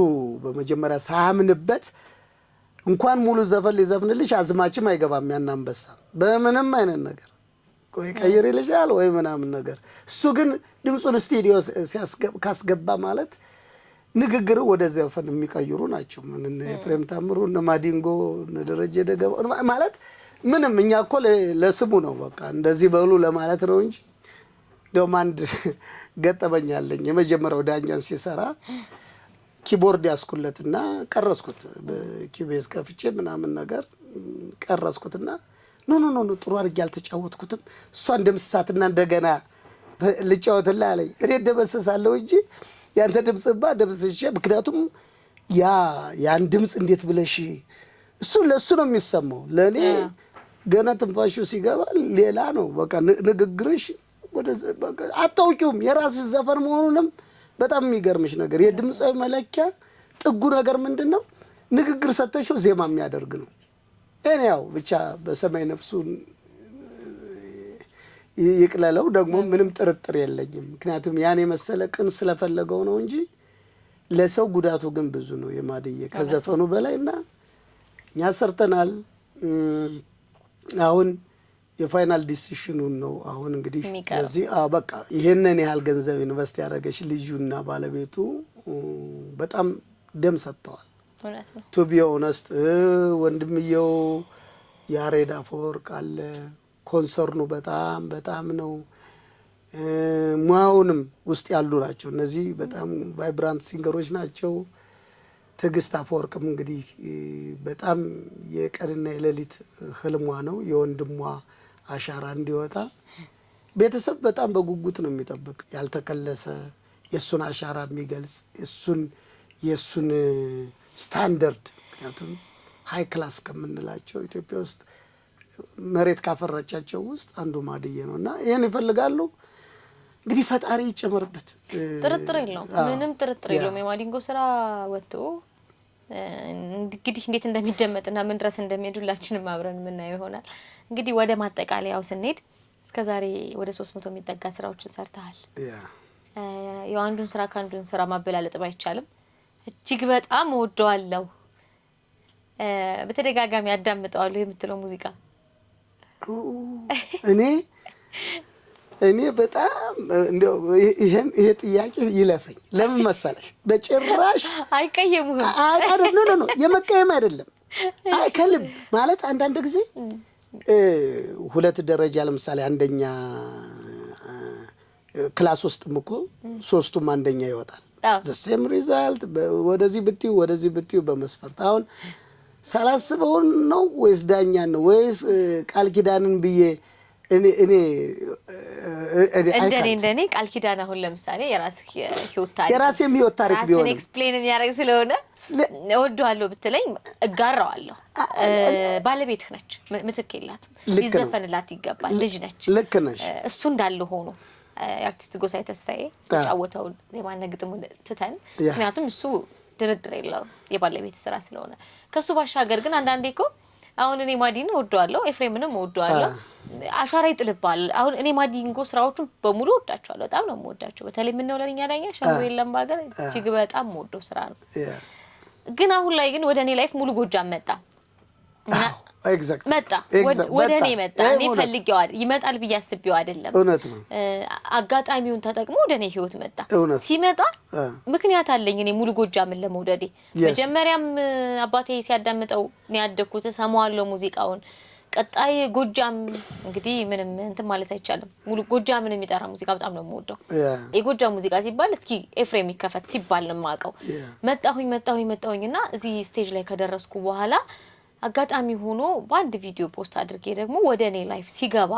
በመጀመሪያ ሳያምንበት እንኳን ሙሉ ዘፈን ሊዘፍንልሽ አዝማችም አይገባም ያን አንበሳ በምንም አይነት ነገር ወይ ቀይር ይልሻል ወይ ምናምን ነገር። እሱ ግን ድምፁን ስቱዲዮ ካስገባ ማለት ንግግሩ ወደ ዘፈን የሚቀይሩ ናቸው። ምን ኤፍሬም ታምሩ እነ ማዲንጎ እነ ደረጀ ደገባ ማለት ምንም እኛ እኮ ለስሙ ነው በቃ እንደዚህ በሉ ለማለት ነው እንጂ። እንደውም አንድ ገጠመኛለኝ የመጀመሪያው ዳኛን ሲሰራ ኪቦርድ ያስኩለትና ቀረስኩት በኪቤዝ ከፍቼ ምናምን ነገር ቀረስኩትና ኖ ጥሩ አድርጌ አልተጫወትኩትም እሷን ደምስሳትና እንደገና ልጫወትልህ አለኝ። እኔ ደመሰሳለሁ እንጂ ያንተ ድምጽባ ደምስሼ ምክንያቱም ያን ድምጽ እንዴት ብለሽ እሱ ለሱ ነው የሚሰማው ለኔ ገና ትንፋሹ ሲገባ ሌላ ነው በቃ ንግግርሽ ወደ በቃ አታውቂውም የራስሽ ዘፈን መሆኑንም በጣም የሚገርምሽ ነገር የድምጻዊ መለኪያ ጥጉ ነገር ምንድነው ንግግር ሰተሽው ዜማ የሚያደርግ ነው። እኔ ያው ብቻ በሰማይ ነፍሱን ይቅለለው ደግሞ ምንም ጥርጥር የለኝም። ምክንያቱም ያን የመሰለ ቅን ስለፈለገው ነው እንጂ ለሰው ጉዳቱ ግን ብዙ ነው የማድዬ ከዘፈኑ በላይና እኛ ሰርተናል። አሁን የፋይናል ዲሲሽኑን ነው አሁን እንግዲህ ለዚህ በቃ ይሄንን ያህል ገንዘብ ኢንቨስት ያደረገች ልጁና ባለቤቱ በጣም ደም ሰጥተዋል። እውነት ነው ቱ ቢ ኦነስት ወንድምየው ያሬድ አፈወርቅ አለ ኮንሰርኑ በጣም ነው ሙያውንም ውስጥ ያሉ ናቸው። እነዚህ በጣም ቫይብራንት ሲንገሮች ናቸው። ትዕግስት አፈወርቅም እንግዲህ በጣም የቀንና የሌሊት ህልሟ ነው የወንድሟ አሻራ እንዲወጣ። ቤተሰብ በጣም በጉጉት ነው የሚጠብቅ ያልተከለሰ የሱን አሻራ የሚገልጽ የሱን ስታንዳርድ ምክንያቱም ሃይ ክላስ ከምንላቸው ኢትዮጵያ ውስጥ መሬት ካፈራቻቸው ውስጥ አንዱ ማድዬ ነውና ይሄን ይፈልጋሉ። እንግዲህ ፈጣሪ ይጨመርበት ጥርጥር የለውም ምንም ጥርጥር የለውም። የማዲንጎ ስራ ወጥቶ እንግዲህ እንዴት እንደሚደመጥና ምን ድረስ እንደሚሄዱላችንም አብረን የምናየው ይሆናል። እንግዲህ ወደ ማጠቃለያው ስንሄድ እስከዛሬ ወደ 300 የሚጠጋ ስራዎችን ሰርተሃል። የአንዱን ስራ ከአንዱን ስራ ማበላለጥ ባይቻልም እጅግ በጣም ወደዋለሁ በተደጋጋሚ ያዳምጠዋለሁ የምትለው ሙዚቃ እኔ በጣም እንደው ይሄ ጥያቄ ይለፈኝ ለምን መሰለሽ በጭራሽ አይቀየሙህም አይደለም የመቀየም አይደለም ከልብ ማለት አንዳንድ ጊዜ ሁለት ደረጃ ለምሳሌ አንደኛ ክላስ ውስጥ እኮ ሶስቱም አንደኛ ይወጣል the same result ወደዚህ ብትዩ በመስፈርት አሁን ሳላስበው ነው ወይስ ዳኛ ነው ወይስ ቃል ኪዳንን ብዬ እኔ እንደኔ ቃል ኪዳን አሁን ለምሳሌ የራስህ ህይወት ታሪክ ቢሆን ኤክስፕሌን የሚያደርግ ስለሆነ እወደዋለሁ ብትለኝ እጋራዋለሁ። ባለቤትህ ነች ምትክ የላትም ሊዘፈንላት ይገባል ልጅ ነች ልክ ነሽ። እሱ እንዳለ ሆኖ አርቲስት ጎሳዬ ተስፋዬ ተጫወተው ዜማና ግጥሙ ትተን ምክንያቱም እሱ ድርድር የለውም የባለቤት ስራ ስለሆነ ከሱ ባሻገር ግን አንዳንዴ እኮ አሁን እኔ ማዲን ወደዋለሁ ኤፍሬምንም ወደዋለሁ አሻራ ይጥልባል። አሁን እኔ ማዲንጎ ስራዎቹን በሙሉ ወዳቸዋለሁ በጣም ነው የምወዳቸው። በተለይ ምን ነው ለኛ ዳኛ ሸንጎ የለም ባገር እጅግ በጣም ወደው ስራ ነው። ግን አሁን ላይ ግን ወደ እኔ ላይፍ ሙሉ ጎጃም መጣ መጣ ወደ እኔ መጣ። እኔ ፈልጌው ይመጣል ብዬ አስቤው አይደለም እውነት ነው አጋጣሚውን ተጠቅሞ ወደ እኔ ህይወት መጣ። ሲመጣ ምክንያት አለኝ እኔ ሙሉ ጎጃምን ለመውደዴ። መጀመሪያም አባቴ ሲያዳምጠው ነው ያደኩት ሰማዋለሁ ሙዚቃውን። ቀጣይ ጎጃም እንግዲህ ምንም እንትን ማለት አይቻልም ሙሉ ጎጃምን የሚጠራ ሙዚቃ በጣም ነው የምወደው። የጎጃም ሙዚቃ ሲባል እስኪ ኤፍሬም ይከፈት ሲባል ነው የማውቀው። መጣሁኝና እዚህ ስቴጅ ላይ ከደረስኩ በኋላ አጋጣሚ ሆኖ በአንድ ቪዲዮ ፖስት አድርጌ ደግሞ ወደ እኔ ላይፍ ሲገባ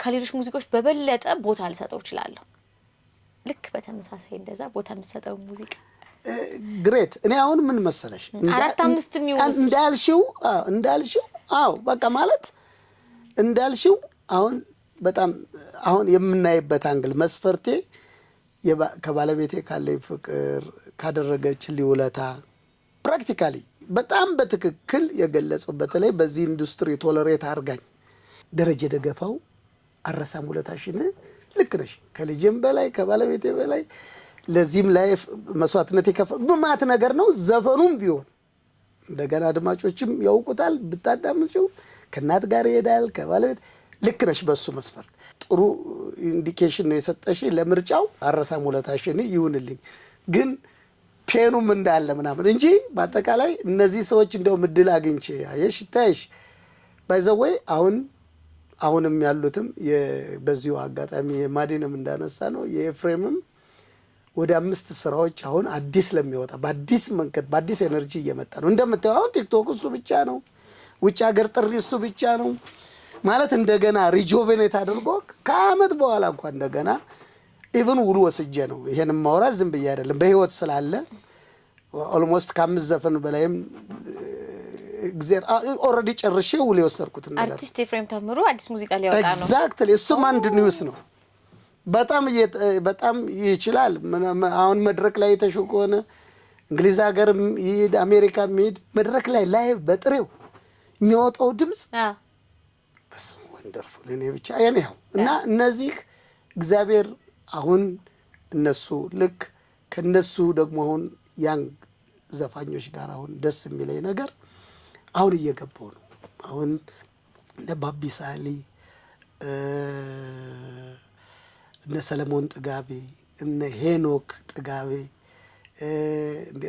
ከሌሎች ሙዚቃዎች በበለጠ ቦታ ልሰጠው እችላለሁ። ልክ በተመሳሳይ እንደዛ ቦታ የምሰጠው ሙዚቃ ግሬት። እኔ አሁን ምን መሰለሽ 4-5 የሚሆን እንዳልሽው በቃ ማለት እንዳልሽው አሁን በጣም አሁን የምናይበት አንግል መስፈርቴ ከባለቤቴ ካለኝ ፍቅር ካደረገችልኝ ውለታ ፕራክቲካሊ በጣም በትክክል የገለጸው በተለይ በዚህ ኢንዱስትሪ ቶለሬት አርጋኝ ደረጀ ደገፋው አረሳም ውለታሽን ልክ ነሽ ከልጅም በላይ ከባለቤቴ በላይ ለዚህም ላይ መስዋዕትነት የከፈለ በማት ነገር ነው። ዘፈኑም ቢሆን እንደገና አድማጮችም ያውቁታል። ብታዳምጪው ከእናት ጋር ይሄዳል ከባለቤት ልክ ነሽ። በሱ መስፈርት ጥሩ ኢንዲኬሽን ነው የሰጠሽ ለምርጫው። አረሳም ውለታሽን ይሁንልኝ። ግን ፔኑም እንዳለ ምናምን እንጂ በአጠቃላይ እነዚህ ሰዎች እንደው ምድል አግኝቼ አየሽ ታይሽ ባይዘወይ አሁንም ያሉትም በዚሁ አጋጣሚ የማዲንም እንዳነሳ ነው የኤፍሬምም ወደ 5 ስራዎች አሁን አዲስ ለሚወጣ በአዲስ መንገድ በአዲስ ኤነርጂ እየመጣ ነው። እንደምታየው አሁን ቲክቶክ እሱ ብቻ ነው፣ ውጭ ሀገር ጥሪ እሱ ብቻ ነው ማለት እንደገና ሪጆቬኔት አድርጎ ከአመት በኋላ እንኳን እንደገና ኢቭን ውሉ ወስጄ ነው ይሄን ማውራት ዝም ብዬ አይደለም። በህይወት ስላለ ኦልሞስት ከ5 ዘፈን በላይም ኦልሬዲ ጨርሼ ውል የወሰድኩት ነገር አርቲስት ኤፍሬም ታምሩ አዲስ ሙዚቃ ሊያወጣ ነው። ኤግዛክትሊ እሱም አንድ ኒውስ ነው። በጣም ይችላል። አሁን መድረክ ላይ ተሽቆ ሆነ እንግሊዝ ሀገር ይሄድ አሜሪካ የሚሄድ መድረክ ላይ ላይቭ በጥሬው የሚወጣው ድምጽ በስ ወንደርፉል እኔ ብቻ ያኔው እና እነዚህ እግዚአብሔር አሁን እነሱ ልክ ከነሱ ደግሞ አሁን ያንግ ዘፋኞች ጋር አሁን ደስ የሚለኝ ነገር አሁን እየገባው ነው። አሁን እነ ባቢ ሳሊ እነ ሰለሞን ጥጋቤ እነ ሄኖክ ጥጋቤ እንደ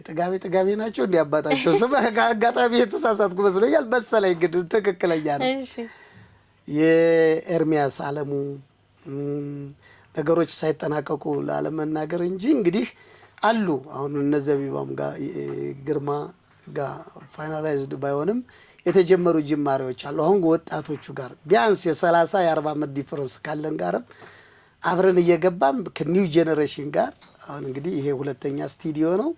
ጥጋቤ ናቸው። እንደ አባታቸው ስም አጋጣሚ የተሳሳትኩ መስሎኛል መሰለኝ፣ ግን ትክክለኛ ነው። የኤርሚያስ አለሙ ነገሮች ሳይጠናቀቁ ላለመናገር እንጂ እንግዲህ አሉ። አሁን እነ ዘቢባም ጋር ግርማ ጋር ፋይናላይዝድ ባይሆንም የተጀመሩ ጅማሬዎች አሉ። አሁን ወጣቶቹ ጋር ቢያንስ የ30 የ40 ዓመት ዲፈረንስ ካለን ጋርም አብረን እየገባም ከኒው ጄነሬሽን ጋር አሁን እንግዲህ ይሄ ሁለተኛ ስቱዲዮ ነው።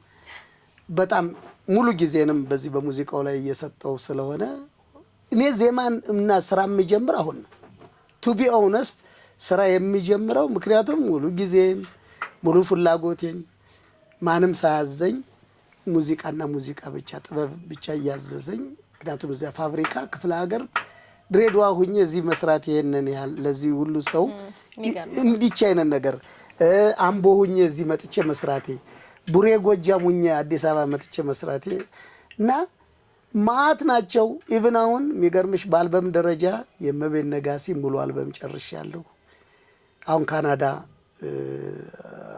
በጣም ሙሉ ጊዜንም በዚህ በሙዚቃው ላይ እየሰጠው ስለሆነ እኔ ዜማን እና ስራ የሚጀምር አሁን ነው። ቱ ቢ ኦነስት ስራ የሚጀምረው ምክንያቱም ሙሉ ጊዜን ሙሉ ፍላጎቴን ማንም ሳያዘኝ ሙዚቃና ሙዚቃ ብቻ ጥበብ ብቻ እያዘዘኝ ምክንያቱም እዚያ ፋብሪካ ክፍለ ሀገር ድሬዳዋ ሁኜ እዚህ መስራት ይሄንን ያህል ለዚህ ሁሉ ሰው እንዲች አይነት ነገር አምቦ ሁኜ እዚህ መጥቼ መስራቴ ቡሬ ጎጃም ሁኜ አዲስ አበባ መጥቼ መስራቴ እና ማት ናቸው። ኢቭን አሁን የሚገርምሽ በአልበም ደረጃ የመቤት ነጋሲ ሙሉ አልበም ጨርሻለሁ። አሁን ካናዳ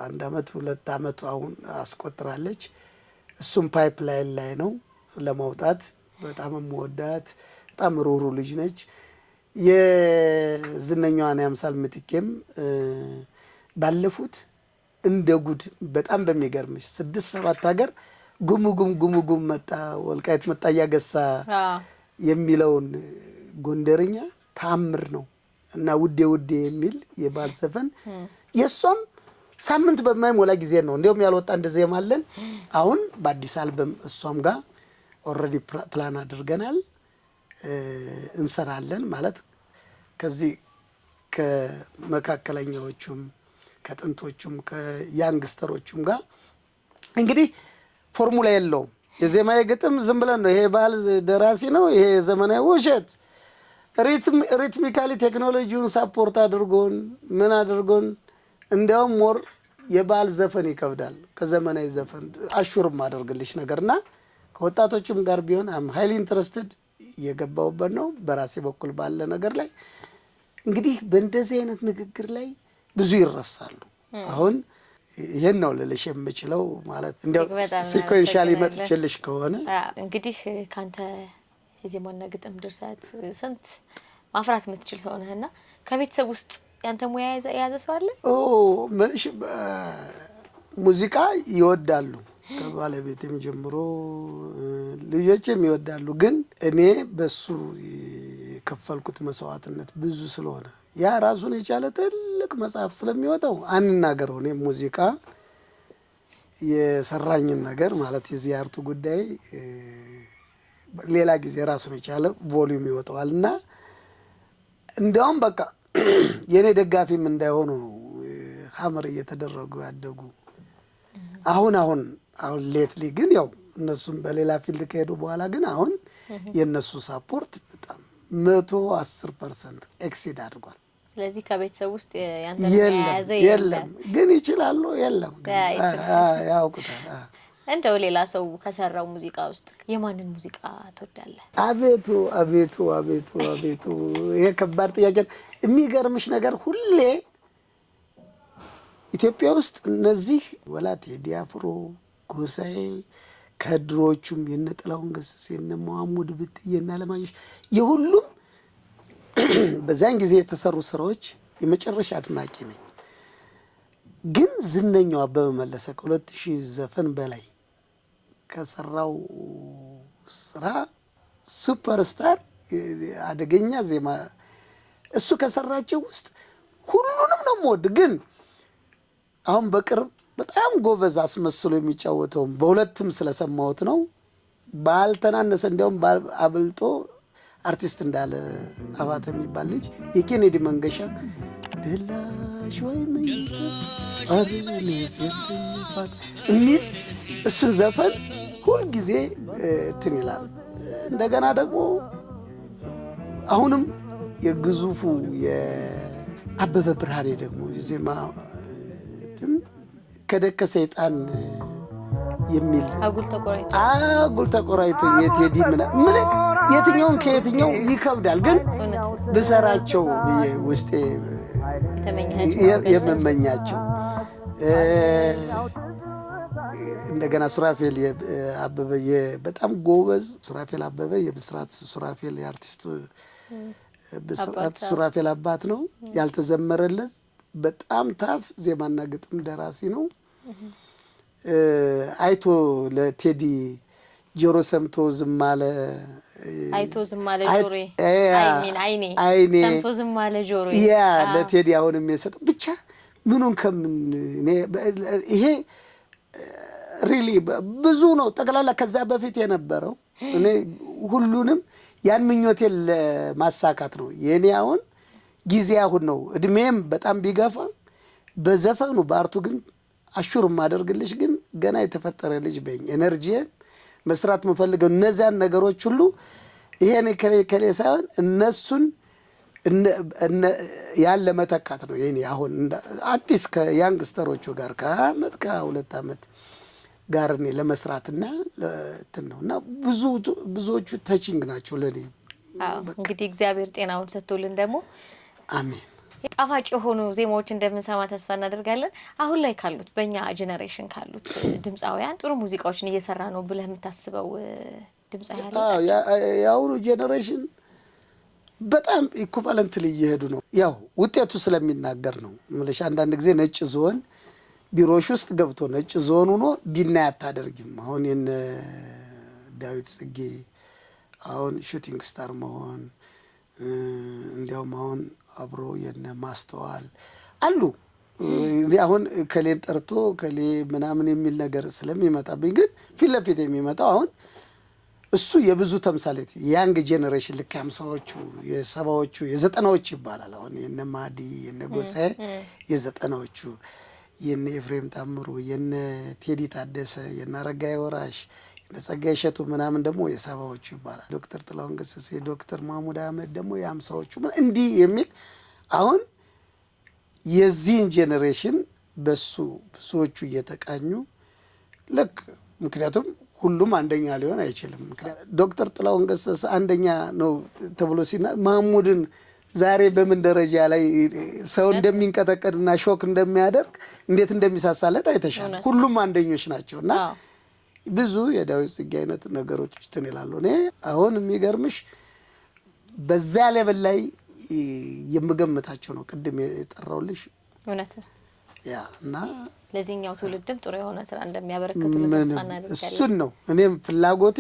1 አመት 2 አመት አሁን አስቆጥራለች። እሱም ፓይፕላይን ላይ ነው ለማውጣት። በጣም የምወዳት በጣም ሩሩ ልጅ ነች። የዝነኛዋን ያምሳል ምትኬም ባለፉት እንደ ጉድ በጣም በሚገርምሽ 6-7 ሀገር ጉም መጣ ወልቃይት መጣ ያገሳ የሚለውን ጎንደርኛ ታምር ነው እና ውዴ የሚል የባል ዘፈን የሷም ሳምንት በማይሞላ ጊዜ ነው እንደውም ያልወጣ እንደዚህ ማለን። አሁን በአዲስ አልበም እሷም ጋር ኦልሬዲ ፕላን አድርገናል እንሰራለን ማለት ከዚህ ከመካከለኛዎቹም ከጥንቶቹም ከያንግስተሮቹም ጋር እንግዲህ ፎርሙላ የለውም። የዜማዬ ግጥም ዝም ብለን ነው ይሄ ባህል ደራሲ ነው ይሄ ዘመናዊ ውሸት ሪትሚካሊ ቴክኖሎጂውን ሳፖርት አድርጎን ምን አድርጎን እንዲያውም ሞር የባህል ዘፈን ይከብዳል ከዘመናዊ ዘፈን አሹርም አደርግልሽ ነገርና ከወጣቶችም ጋር ቢሆን አም ሃይሊ ኢንትረስትድ እየገባውበት ነው በራሴ በኩል ባለ ነገር ላይ እንግዲህ በእንደዚህ አይነት ንግግር ላይ ብዙ ይረሳሉ። አሁን ይሄን ነው ልልሽ የምችለው ማለት እንደው ሲኮንሻሊ መጥቼልሽ ከሆነ እንግዲህ ካንተ የዜማና ግጥም ድርሰት ስንት ማፍራት የምትችል ሰው ነህና ከቤተሰብ ውስጥ ያንተ ሙያ የያዘ ሰው አለ? መልሽ ሙዚቃ ይወዳሉ ከባለቤቴም ጀምሮ ልጆችም ይወዳሉ። ግን እኔ በሱ የከፈልኩት መስዋዕትነት ብዙ ስለሆነ ያ ራሱን የቻለ ትልቅ መጽሐፍ ስለሚወጣው አንናገረው። እኔ ሙዚቃ የሰራኝን ነገር ማለት የዚህ አርቱ ጉዳይ ሌላ ጊዜ ራሱን የቻለ ቮሊዩም ይወጣዋል እና እንደውም በቃ የኔ ደጋፊም እንዳይሆኑ ሀመር እየተደረጉ ያደጉ አሁን ሌትሊ ግን ያው እነሱም በሌላ ፊልድ ከሄዱ በኋላ ግን አሁን የነሱ ሳፖርት በጣም 110% ኤክሲድ አድርጓል። ስለዚህ ከቤተሰብ ውስጥ ያንተ የያዘ የለም ግን ይችላሉ የለም ግን ያውቁታል። እንደው ሌላ ሰው ከሰራው ሙዚቃ ውስጥ የማንን ሙዚቃ ትወዳለህ? አቤቱ አቤቱ አቤቱ አቤቱ ይሄ ከባድ ጥያቄ። የሚገርምሽ ነገር ሁሌ ኢትዮጵያ ውስጥ እነዚህ ወላ ቴዲ አፍሮ፣ ጎሳዬ ከድሮቹም የነ ጥላሁን ገሰሰ የነ መሐሙድ ብትዬ እና አለማየሁ የሁሉም በዛን ጊዜ የተሰሩ ስራዎች የመጨረሻ አድናቂ ነኝ። ግን ዝነኛው አበበ መለሰ ከ2000 ዘፈን በላይ ከሰራው ስራ ሱፐርስታር አደገኛ ዜማ እሱ ከሰራቸው ውስጥ ሁሉንም ነው የምወድ። ግን አሁን በቅርብ በጣም ጎበዝ አስመስሎ የሚጫወተው በሁለትም ስለሰማሁት ነው ባልተናነሰ እንዲያውም አብልጦ አርቲስት እንዳለ አባተ የሚባል ልጅ የኬኔዲ መንገሻ ደላሽ ወይ መይቶ አርኔስ የፈኝፋት የሚል እሱን ዘፈን ሁልጊዜ እንትን ይላል። እንደገና ደግሞ አሁንም የግዙፉ የአበበ ብርሃኔ ደግሞ የዜማ ከደከ ሰይጣን የሚል አጉል ተቆራይቶ የቴዲ ምን የትኛውን ከየትኛው ይከብዳል። ግን ብሰራቸው ውስጤ የምመኛቸው እንደገና ሱራፌል አበበ በጣም ጎበዝ ሱራፌል አበበ የብስራት ሱራፌል የአርቲስቱ ብስራት ሱራፌል አባት ነው። ያልተዘመረለት በጣም ታፍ ዜማና ግጥም ደራሲ ነው። አይቶ ለቴዲ ጆሮ ሰምቶ ዝም አለ አይቶ ዝም አለ ጆሮ አይኔ ሰምቶ ዝም አለ ጆሮ ያ ለቴዲ አሁንም የሰጠው ብቻ ምኑን ከምን ይሄ ሪሊ ብዙ ነው ጠቅላላ ከዛ በፊት የነበረው እኔ ሁሉንም ያን ምኞቴን ለማሳካት ነው የኔ አሁን ጊዜ አሁን ነው። እድሜም በጣም ቢገፋ በዘፈኑ በአርቱ ግን አሹር ማደርግልሽ ግን ገና የተፈጠረ ልጅ በኝ ኤነርጂ መስራት መፈልገው እነዛን ነገሮች ሁሉ ይሄን ከሌ ሳይሆን እነሱን ያን ለመተካት ነው የኔ አሁን አዲስ ከያንግስተሮቹ ጋር ከአመት ከሁለት አመት ጋር እኔ ለመስራትና ለትነውና ብዙዎቹ ተቺንግ ናቸው ለኔ። እንግዲህ እግዚአብሔር ጤናውን ሰጥቶልን ደግሞ አሜን ጣፋጭ የሆኑ ዜማዎች እንደምንሰማ ተስፋ እናደርጋለን። አሁን ላይ ካሉት በእኛ ጄኔሬሽን ካሉት ድምፃውያን ጥሩ ሙዚቃዎችን እየሰራ ነው ብለህ የምታስበው ድምፃዊ አለ? የአሁኑ ጄኔሬሽን በጣም ኢኩቫለንትሊ እየሄዱ ነው። ያው ውጤቱ ስለሚናገር ነው የምልሽ። አንዳንድ ጊዜ ነጭ ዝሆን ቢሮሽ ውስጥ ገብቶ ነጭ ዝሆን ሆኖ ዲና አታደርጊም። አሁን የነ ዳዊት ጽጌ አሁን ሹቲንግ ስታር መሆን እንዲያውም አሁን አብሮ የነ ማስተዋል አሉ። አሁን ከሌን ጠርቶ ከሌ ምናምን የሚል ነገር ስለሚመጣብኝ ግን ፊት ለፊት የሚመጣው አሁን እሱ የብዙ ተምሳሌት ያንግ ጄኔሬሽን ልክ 50ዎቹ የ70ዎቹ የ90ዎቹ ይባላል። አሁን የነ ማዲ የነ ጎሳዬ የ90ዎቹ የነ ኤፍሬም ታምሩ የነ ቴዲ ታደሰ የነ አረጋይ ወራሽ የነ ጸጋዬ እሸቱ ምናምን ደግሞ የ70ዎቹ ይባላል። ዶክተር ጥላሁን ገሰሰ ዶክተር መሐሙድ አህመድ ደግሞ የ50ዎቹ እንዲህ የሚል አሁን የዚህን ጄኔሬሽን በሱ ብዙዎቹ እየተቃኙ ልክ ምክንያቱም ሁሉም አንደኛ ሊሆን አይችልም። ዶክተር ጥላሁን ገሰሰ አንደኛ ነው ተብሎ ሲና መሐሙድን ዛሬ በምን ደረጃ ላይ ሰው እንደሚንቀጠቀጥና ሾክ እንደሚያደርግ እንዴት እንደሚሳሳለት አይተሻል። ሁሉም አንደኞች ናቸውና ብዙ የዳዊት ጽጌ አይነት ነገሮች እንትን ይላሉ። እኔ አሁን የሚገርምሽ በዛ ሌቭል ላይ የምገምታቸው ነው ቅድም የጠራውልሽ እውነት ነው። ያ እና ለዚህኛው ትውልድም ጥሩ የሆነ ስራ እንደሚያበረክቱልን ተስፋ እናደርጋለን። እሱን ነው እኔም ፍላጎቴ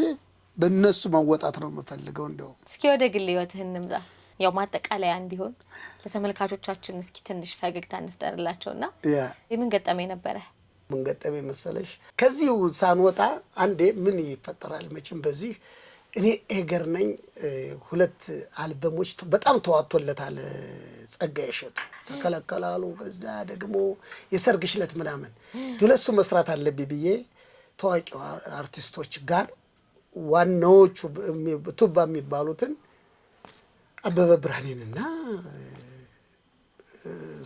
በእነሱ መወጣት ነው የምፈልገው። እንደው እስኪ ወደ ግል ህይወትህ እንምጣ። ያው ማጠቃለያ እንዲሆን ለተመልካቾቻችን እስኪ ትንሽ ፈገግታ እንፍጠርላቸውና የምን ገጠመኝ ነበረ? ምን ገጠመኝ መሰለሽ? ከዚሁ ሳንወጣ አንዴ ምን ይፈጠራል መቼም በዚህ እኔ ኤገር ነኝ። 2 አልበሞች በጣም ተዋጥቶለታል። ጸጋዬ እሸቱ ተከለከላሉ። ከዛ ደግሞ የሰርግሽ ዕለት ምናምን ሁለቱ መስራት አለብኝ ብዬ ታዋቂ አርቲስቶች ጋር ዋናዎቹ ቱባ የሚባሉትን አበበ ብርሃኔንና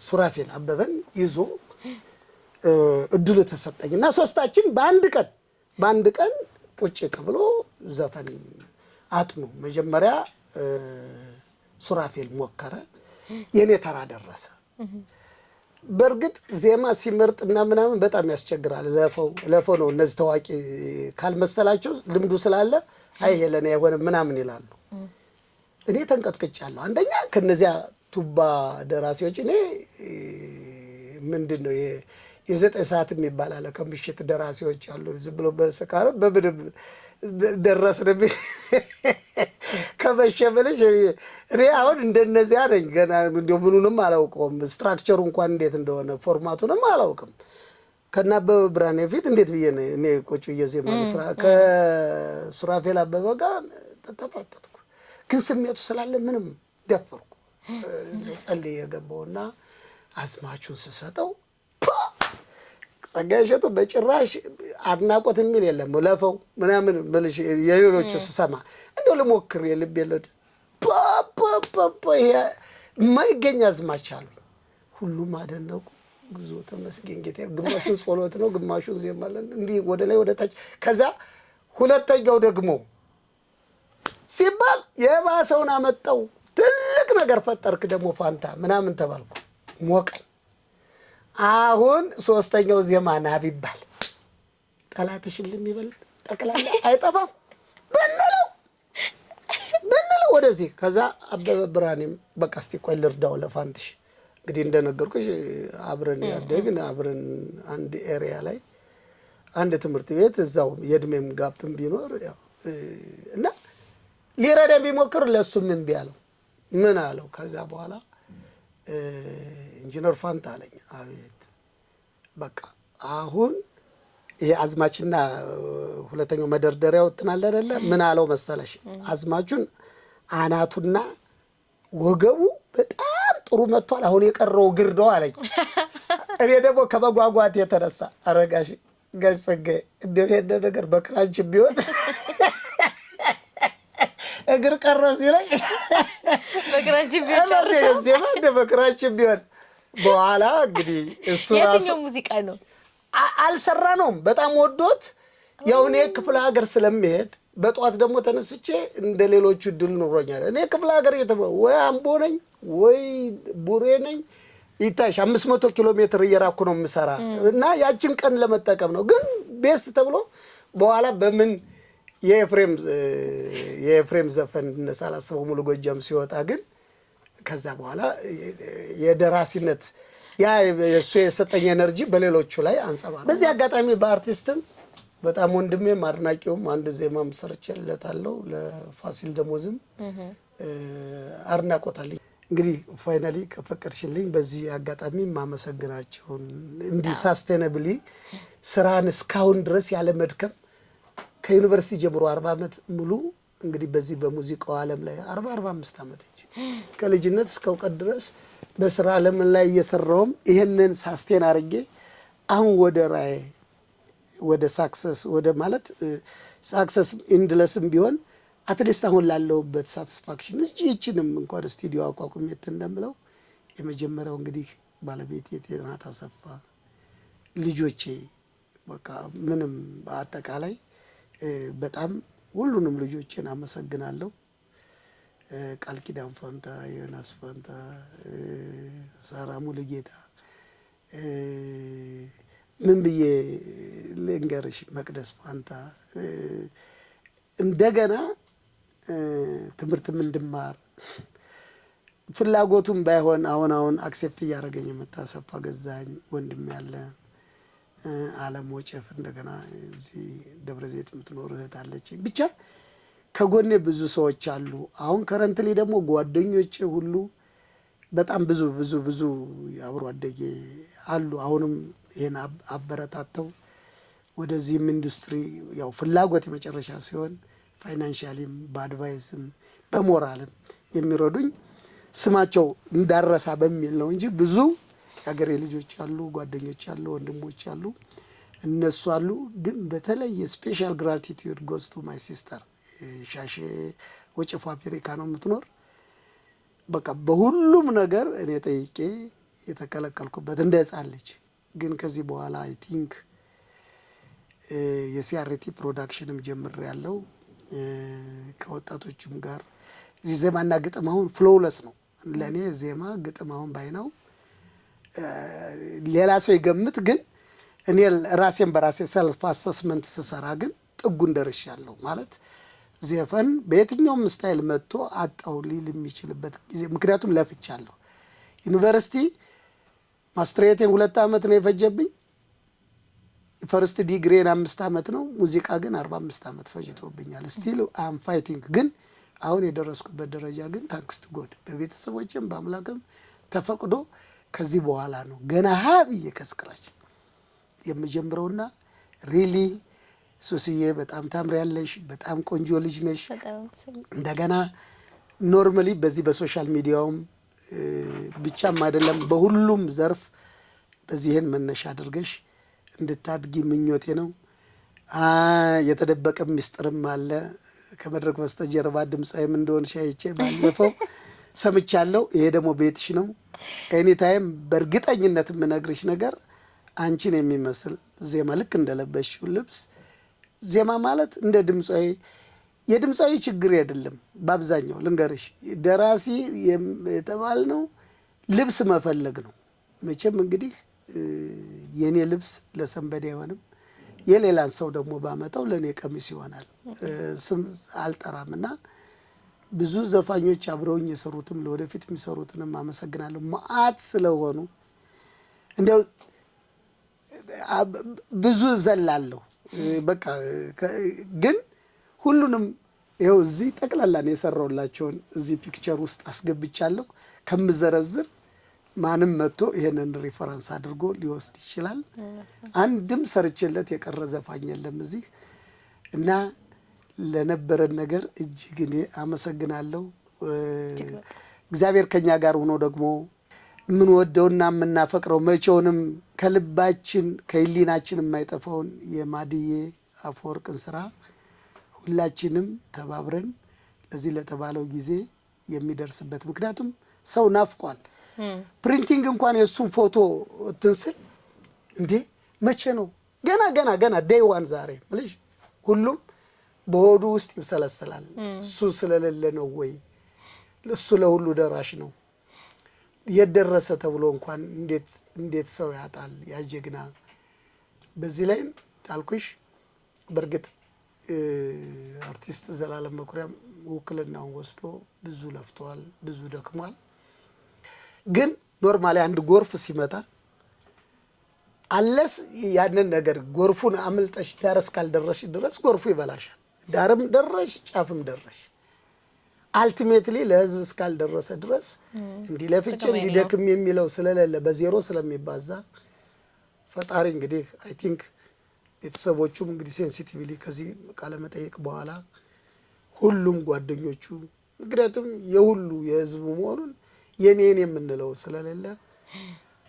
ሱራፌል አበበን ይዞ እድሉ ተሰጠኝና ሶስታችን በአንድ ቀን በአንድ ቀን ቁጭ ተብሎ ዘፈን አጥኑ። መጀመሪያ ሱራፌል ሞከረ፣ የኔ ተራ ደረሰ። በእርግጥ ዜማ ሲመርጥና ምናምን በጣም ያስቸግራል። ለፈው ነው። እነዚህ ታዋቂ ካልመሰላቸው ልምዱ ስላለ አይ ለኔ አይሆንም ምናምን ይላሉ። እኔ ተንቀጥቅጫለሁ። አንደኛ ከነዚያ ቱባ ደራሲዎች እኔ ምንድነው የዘጠኝ ሰዓት የሚባል አለ ከምሽት ደራሲዎች አሉ። ዝም ብሎ በስካር በብድብ ደረስን ከመሸበልሽ እኔ አሁን እንደነዚያ ነኝ። ገና እንደው ምኑንም አላውቀውም። ስትራክቸሩ እንኳን እንዴት እንደሆነ ፎርማቱንም አላውቅም። ከና አበበ ብርሃኔ ፊት እንዴት ብዬ ነው እኔ ቁጭ እየዜማ ስራ ከሱራፌል አበበ ጋር ተፋጠጥኩ። ግን ስሜቱ ስላለ ምንም ደፈርኩ። ጸልዬ የገባውና አዝማቹን ስሰጠው ጸጋዬ እሸቱ በጭራሽ አድናቆት የሚል የለም። ለፈው ምናምን መልሽ የሌሎቹ ስሰማ እንደው ልሞክር የልብ የለት ይሄ የማይገኝ አዝማች አሉ። ሁሉም አደነቁ። ጉዞ ተመስገን ጌታ። ግማሹን ጸሎት ነው፣ ግማሹን ዜማ አለን። እንዲህ ወደ ላይ ወደ ታች። ከዛ ሁለተኛው ደግሞ ሲባል የባሰውን አመጣው። ትልቅ ነገር ፈጠርክ ደግሞ ፋንታ ምናምን ተባልኩ። ሞቀኝ። አሁን ሶስተኛው ዜማ ና ቢባል ጠላትሽን የሚበል ጠቅላላ አይጠፋም በነለው ወደዚህ። ከዛ አበበ ብርሃኔም በቃ እስቲ ቆይ ልርዳው ለፋንትሽ። እንግዲህ እንደነገርኩሽ አብረን ያደግን አብረን አንድ ኤሪያ ላይ አንድ ትምህርት ቤት እዛው የእድሜም ጋፕም ቢኖር ያው እና ሊረዳ ቢሞክር ለሱም እምቢ አለው። ምን አለው? ከዛ በኋላ ኢንጂነር ፋንታ አለኝ። አቤት በቃ አሁን ይሄ አዝማችና ሁለተኛው መደርደሪያ ወጥናል አይደለ? ምን አለው መሰለሽ? አዝማቹን አናቱና ወገቡ በጣም ጥሩ መጥቷል፣ አሁን የቀረው እግር ነው አለኝ። እኔ ደግሞ ከመጓጓት የተነሳ አረጋሽ ገጸገ እንደሄደ ነገር በክራንች ቢሆን እግር ቀረ ሲለኝ በክራንች ቢሆን በክራንች ቢሆን በኋላ እንግዲህ እሱ ራሱ የትኛው ሙዚቃ ነው አልሰራነውም። በጣም ወዶት ያው እኔ ክፍለ ሀገር ስለሚሄድ በጧት ደግሞ ተነስቼ እንደ ሌሎቹ ድል ኑሮኛል። እኔ ክፍለ ሀገር ወይ አምቦ ነኝ ወይ ቡሬ ነኝ። ይታይሽ 500 ኪሎ ሜትር እየራኩ ነው የምሰራ እና ያችን ቀን ለመጠቀም ነው። ግን ቤስት ተብሎ በኋላ በምን የኤፍሬም ዘፈን ሳላስበው ሙሉ ጎጃም ሲወጣ ግን ከዛ በኋላ የደራሲነት ያ የሱ የሰጠኝ ኤነርጂ በሌሎቹ ላይ አንጸባረቀ። በዚህ አጋጣሚ በአርቲስትም በጣም ወንድሜም አድናቂውም አንድ ዜማም ሰርቼለታለሁ ለፋሲል ደሞዝም አድናቆታለኝ። እንግዲህ ፋይናሊ ከፈቀድሽልኝ በዚህ አጋጣሚ ማመሰግናቸውን እንዲህ ሳስቴናብሊ ስራን እስካሁን ድረስ ያለ መድከም ከዩኒቨርሲቲ ጀምሮ 40 ዓመት ሙሉ እንግዲህ በዚህ በሙዚቃው ዓለም ላይ 45 ዓመት እንጂ ከልጅነት እስከ እውቀት ድረስ በስራ ዓለም ላይ እየሰራውም ይሄንን ሳስቴን አድርጌ አሁን ወደ ራይ ወደ ሳክሰስ ወደ ማለት ሳክሰስ ኢንድለስም ቢሆን አትሊስት አሁን ላለውበት ሳቲስፋክሽን እቺንም እንኳን ስቱዲዮ አቋቁሜት እንደምለው የመጀመሪያው እንግዲህ ባለቤቴ ጤናት አሰፋ ልጆቼ በቃ ምንም በአጠቃላይ በጣም ሁሉንም ልጆቼን አመሰግናለሁ። ቃል ኪዳን ፋንታ፣ ዮናስ ፋንታ፣ ሳራ ሙሉጌታ ምን ብዬ ልንገርሽ፣ መቅደስ ፋንታ እንደገና ትምህርትም እንድማር ፍላጎቱም ባይሆን አሁን አክሴፕት እያደረገኝ የምታሰፋ ገዛኝ ወንድም ያለ አለም ወጨፍ እንደገና እዚህ ደብረ ዘይት የምትኖር እህት አለች። ብቻ ከጎኔ ብዙ ሰዎች አሉ። አሁን ከረንትሊ ደግሞ ጓደኞቼ ሁሉ በጣም ብዙ አብሮ አደጌ አሉ። አሁንም ይሄን አበረታተው ወደዚህም ኢንዱስትሪ ያው ፍላጎት የመጨረሻ ሲሆን ፋይናንሻሊም በአድቫይስም በሞራልም የሚረዱኝ ስማቸው እንዳረሳ በሚል ነው እንጂ ብዙ የሀገሬ ልጆች አሉ፣ ጓደኞች አሉ፣ ወንድሞች አሉ፣ እነሱ አሉ። ግን በተለይ ስፔሻል ግራቲቲዩድ ጎዝ ቱ ማይ ሲስተር ሻሼ ወጨፎ አሜሪካ ነው የምትኖር። በቃ በሁሉም ነገር እኔ ጠይቄ የተከለከልኩበት እንደ ሕፃን ልጅ ግን ከዚህ በኋላ አይ ቲንክ የሲአርቲ ፕሮዳክሽንም ጀምር ያለው ከወጣቶችም ጋር እዚህ ዜማና ግጥም አሁን ፍሎውለስ ነው ለእኔ ዜማ ግጥም አሁን ባይናው ሌላ ሰው ይገምት ግን እኔ ራሴን በራሴ ሰልፍ አሰስመንት ስሰራ ግን ጥጉን ደርሻለሁ ማለት ዘፈን በየትኛውም ስታይል መጥቶ አጣው ሊል የሚችልበት ጊዜ ምክንያቱም ለፍቻለሁ ዩኒቨርሲቲ ማስትሬቴን 2 ዓመት ነው የፈጀብኝ ፈርስት ዲግሪን 5 ዓመት ነው ሙዚቃ ግን 45 ዓመት ፈጅቶብኛል ስቲል አም ፋይቲንግ ግን አሁን የደረስኩበት ደረጃ ግን ታንክስ ቱ ጎድ በቤተሰቦቼም በአምላክም ተፈቅዶ ከዚህ በኋላ ነው ገና ሀብዬ ከስክራች የምጀምረውና ሪሊ ሱስዬ በጣም ታምሪያለሽ በጣም ቆንጆ ልጅ ነሽ እንደገና ኖርማሊ በዚህ በሶሻል ሚዲያውም ብቻም አይደለም በሁሉም ዘርፍ በዚህን መነሻ አድርገሽ እንድታድጊ ምኞቴ ነው የተደበቀ ሚስጥርም አለ ከመድረክ በስተጀርባ ድምጻይም እንደሆነ ሻይቼ ባለፈው ሰምቻለሁ ይሄ ደግሞ ቤትሽ ነው ኤኒ ታይም በእርግጠኝነት የምነግርሽ ነገር አንቺን የሚመስል ዜማ ልክ እንደለበሽው ልብስ ዜማ ማለት እንደ ድምጻይ የድምጻይ ችግር አይደለም በአብዛኛው ልንገርሽ ደራሲ የተባልነው ልብስ መፈለግ ነው መቼም እንግዲህ የኔ ልብስ ለሰንበዴ አይሆንም የሌላን ሰው ደግሞ ባመጣው ለኔ ቀሚስ ይሆናል ስም አልጠራምና ብዙ ዘፋኞች አብረውኝ የሰሩትም ለወደፊት የሚሰሩትንም አመሰግናለሁ ማአት ስለሆኑ እንደው ብዙ ዘላለሁ በቃ ግን ሁሉንም ይኸው እዚህ ጠቅላላን የሰራውላቸውን እዚህ ፒክቸር ውስጥ አስገብቻለሁ ከምዘረዝር ማንም መጥቶ ይሄንን ሪፈረንስ አድርጎ ሊወስድ ይችላል አንድም ሰርችለት የቀረ ዘፋኝ የለም እዚህ እና ለነበረን ነገር እጅግ እኔ አመሰግናለሁ እግዚአብሔር ከኛ ጋር ሆኖ ደግሞ ምን ወደውና የምናፈቅረው መቼውንም ከልባችን ከህሊናችን የማይጠፋውን የማዲዬ አፈወርቅን ስራ ሁላችንም ተባብረን ለዚህ ለተባለው ጊዜ የሚደርስበት ምክንያቱም ሰው ናፍቋል ፕሪንቲንግ እንኳን የሱን ፎቶ ትንስል እንዴ መቼ ነው ገና ዴይ ዋን ዛሬ ማለት ሁሉም በሆዱ ውስጥ ይብሰለሰላል እሱ ስለሌለ ነው ወይ እሱ ለሁሉ ደራሽ ነው የደረሰ ተብሎ እንኳን እንዴት ሰው ያጣል ያጀግና በዚህ ላይ ታልኩሽ በርግጥ አርቲስት ዘላለም መኩሪያም ውክልናውን ወስዶ ብዙ ለፍቷል ብዙ ደክሟል ግን ኖርማሊ አንድ ጎርፍ ሲመጣ አለስ ያንን ነገር ጎርፉን አምልጠሽ ዳርስ ካልደረሽ ድረስ ጎርፉ ይበላሻል ዳርም ደረሽ ጫፍም ደረሽ አልቲሜትሊ ለህዝብ እስካልደረሰ ድረስ እንዲ ለፍጭ እንዲደክም የሚለው ስለሌለ በዜሮ ስለሚባዛ ፈጣሪ እንግዲህ አይ ቲንክ ቤተሰቦቹም እንግዲህ ሴንሲቲቭሊ ከዚህ ቃለ መጠይቅ በኋላ ሁሉም ጓደኞቹ ምክንያቱም የሁሉ የህዝቡ መሆኑን የኔን የምንለው ስለሌለ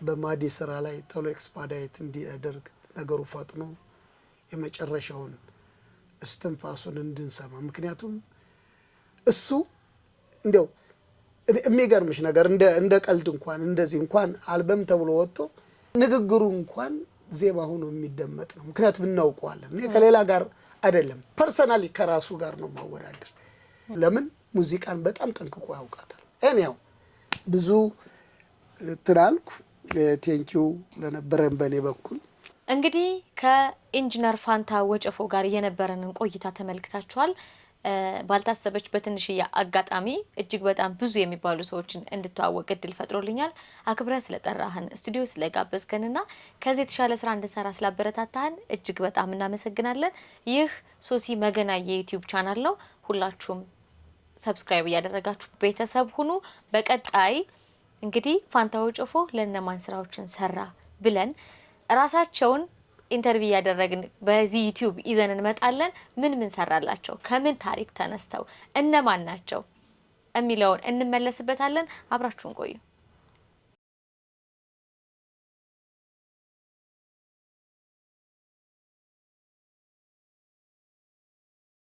በማዲ ስራ ላይ ቶሎ ኤክስፓዳይት እንዲያደርግ ነገሩ ፈጥኖ የመጨረሻውን እስትንፋሱን እንድንሰማ ምክንያቱም እሱ እንደው የሚገርምሽ ነገር እንደ ቀልድ እንኳን እንደዚህ እንኳን አልበም ተብሎ ወጥቶ ንግግሩ እንኳን ዜማ ሆኖ የሚደመጥ ነው ምክንያቱም እናውቀዋለን እኔ ከሌላ ጋር አይደለም ፐርሰናሊ ከራሱ ጋር ነው ማወዳደር ለምን ሙዚቃን በጣም ጠንቅቆ ያውቃታል እኔው ብዙ ትላልኩ ቴንኪው ለነበረን በኔ በኩል እንግዲህ ከኢንጂነር ፋንታ ወጨፎ ጋር የነበረንን ቆይታ ተመልክታችኋል ባልታሰበች በትንሽያ አጋጣሚ እጅግ በጣም ብዙ የሚባሉ ሰዎችን እንድትዋወቅ እድል ፈጥሮልኛል አክብረ ስለጠራህን ስቱዲዮ ስለጋበዝከንና ከዚህ የተሻለ ስራ እንድንሰራ ስላበረታታህን እጅግ በጣም እናመሰግናለን ይህ ሶሲ መገና የዩቲዩብ ቻናል ነው ሁላችሁም ሰብስክራይብ ያደረጋችሁ ቤተሰብ ሁኑ በቀጣይ እንግዲህ ፋንታ ወጨፎ ለነማን ስራዎችን ሰራ ብለን ራሳቸውን ኢንተርቪው ያደረግን በዚህ ዩቲዩብ ይዘን እንመጣለን ምን ሰራላቸው ከምን ታሪክ ተነስተው እነማን ናቸው የሚለውን እንመለስበታለን አብራችሁን ቆዩ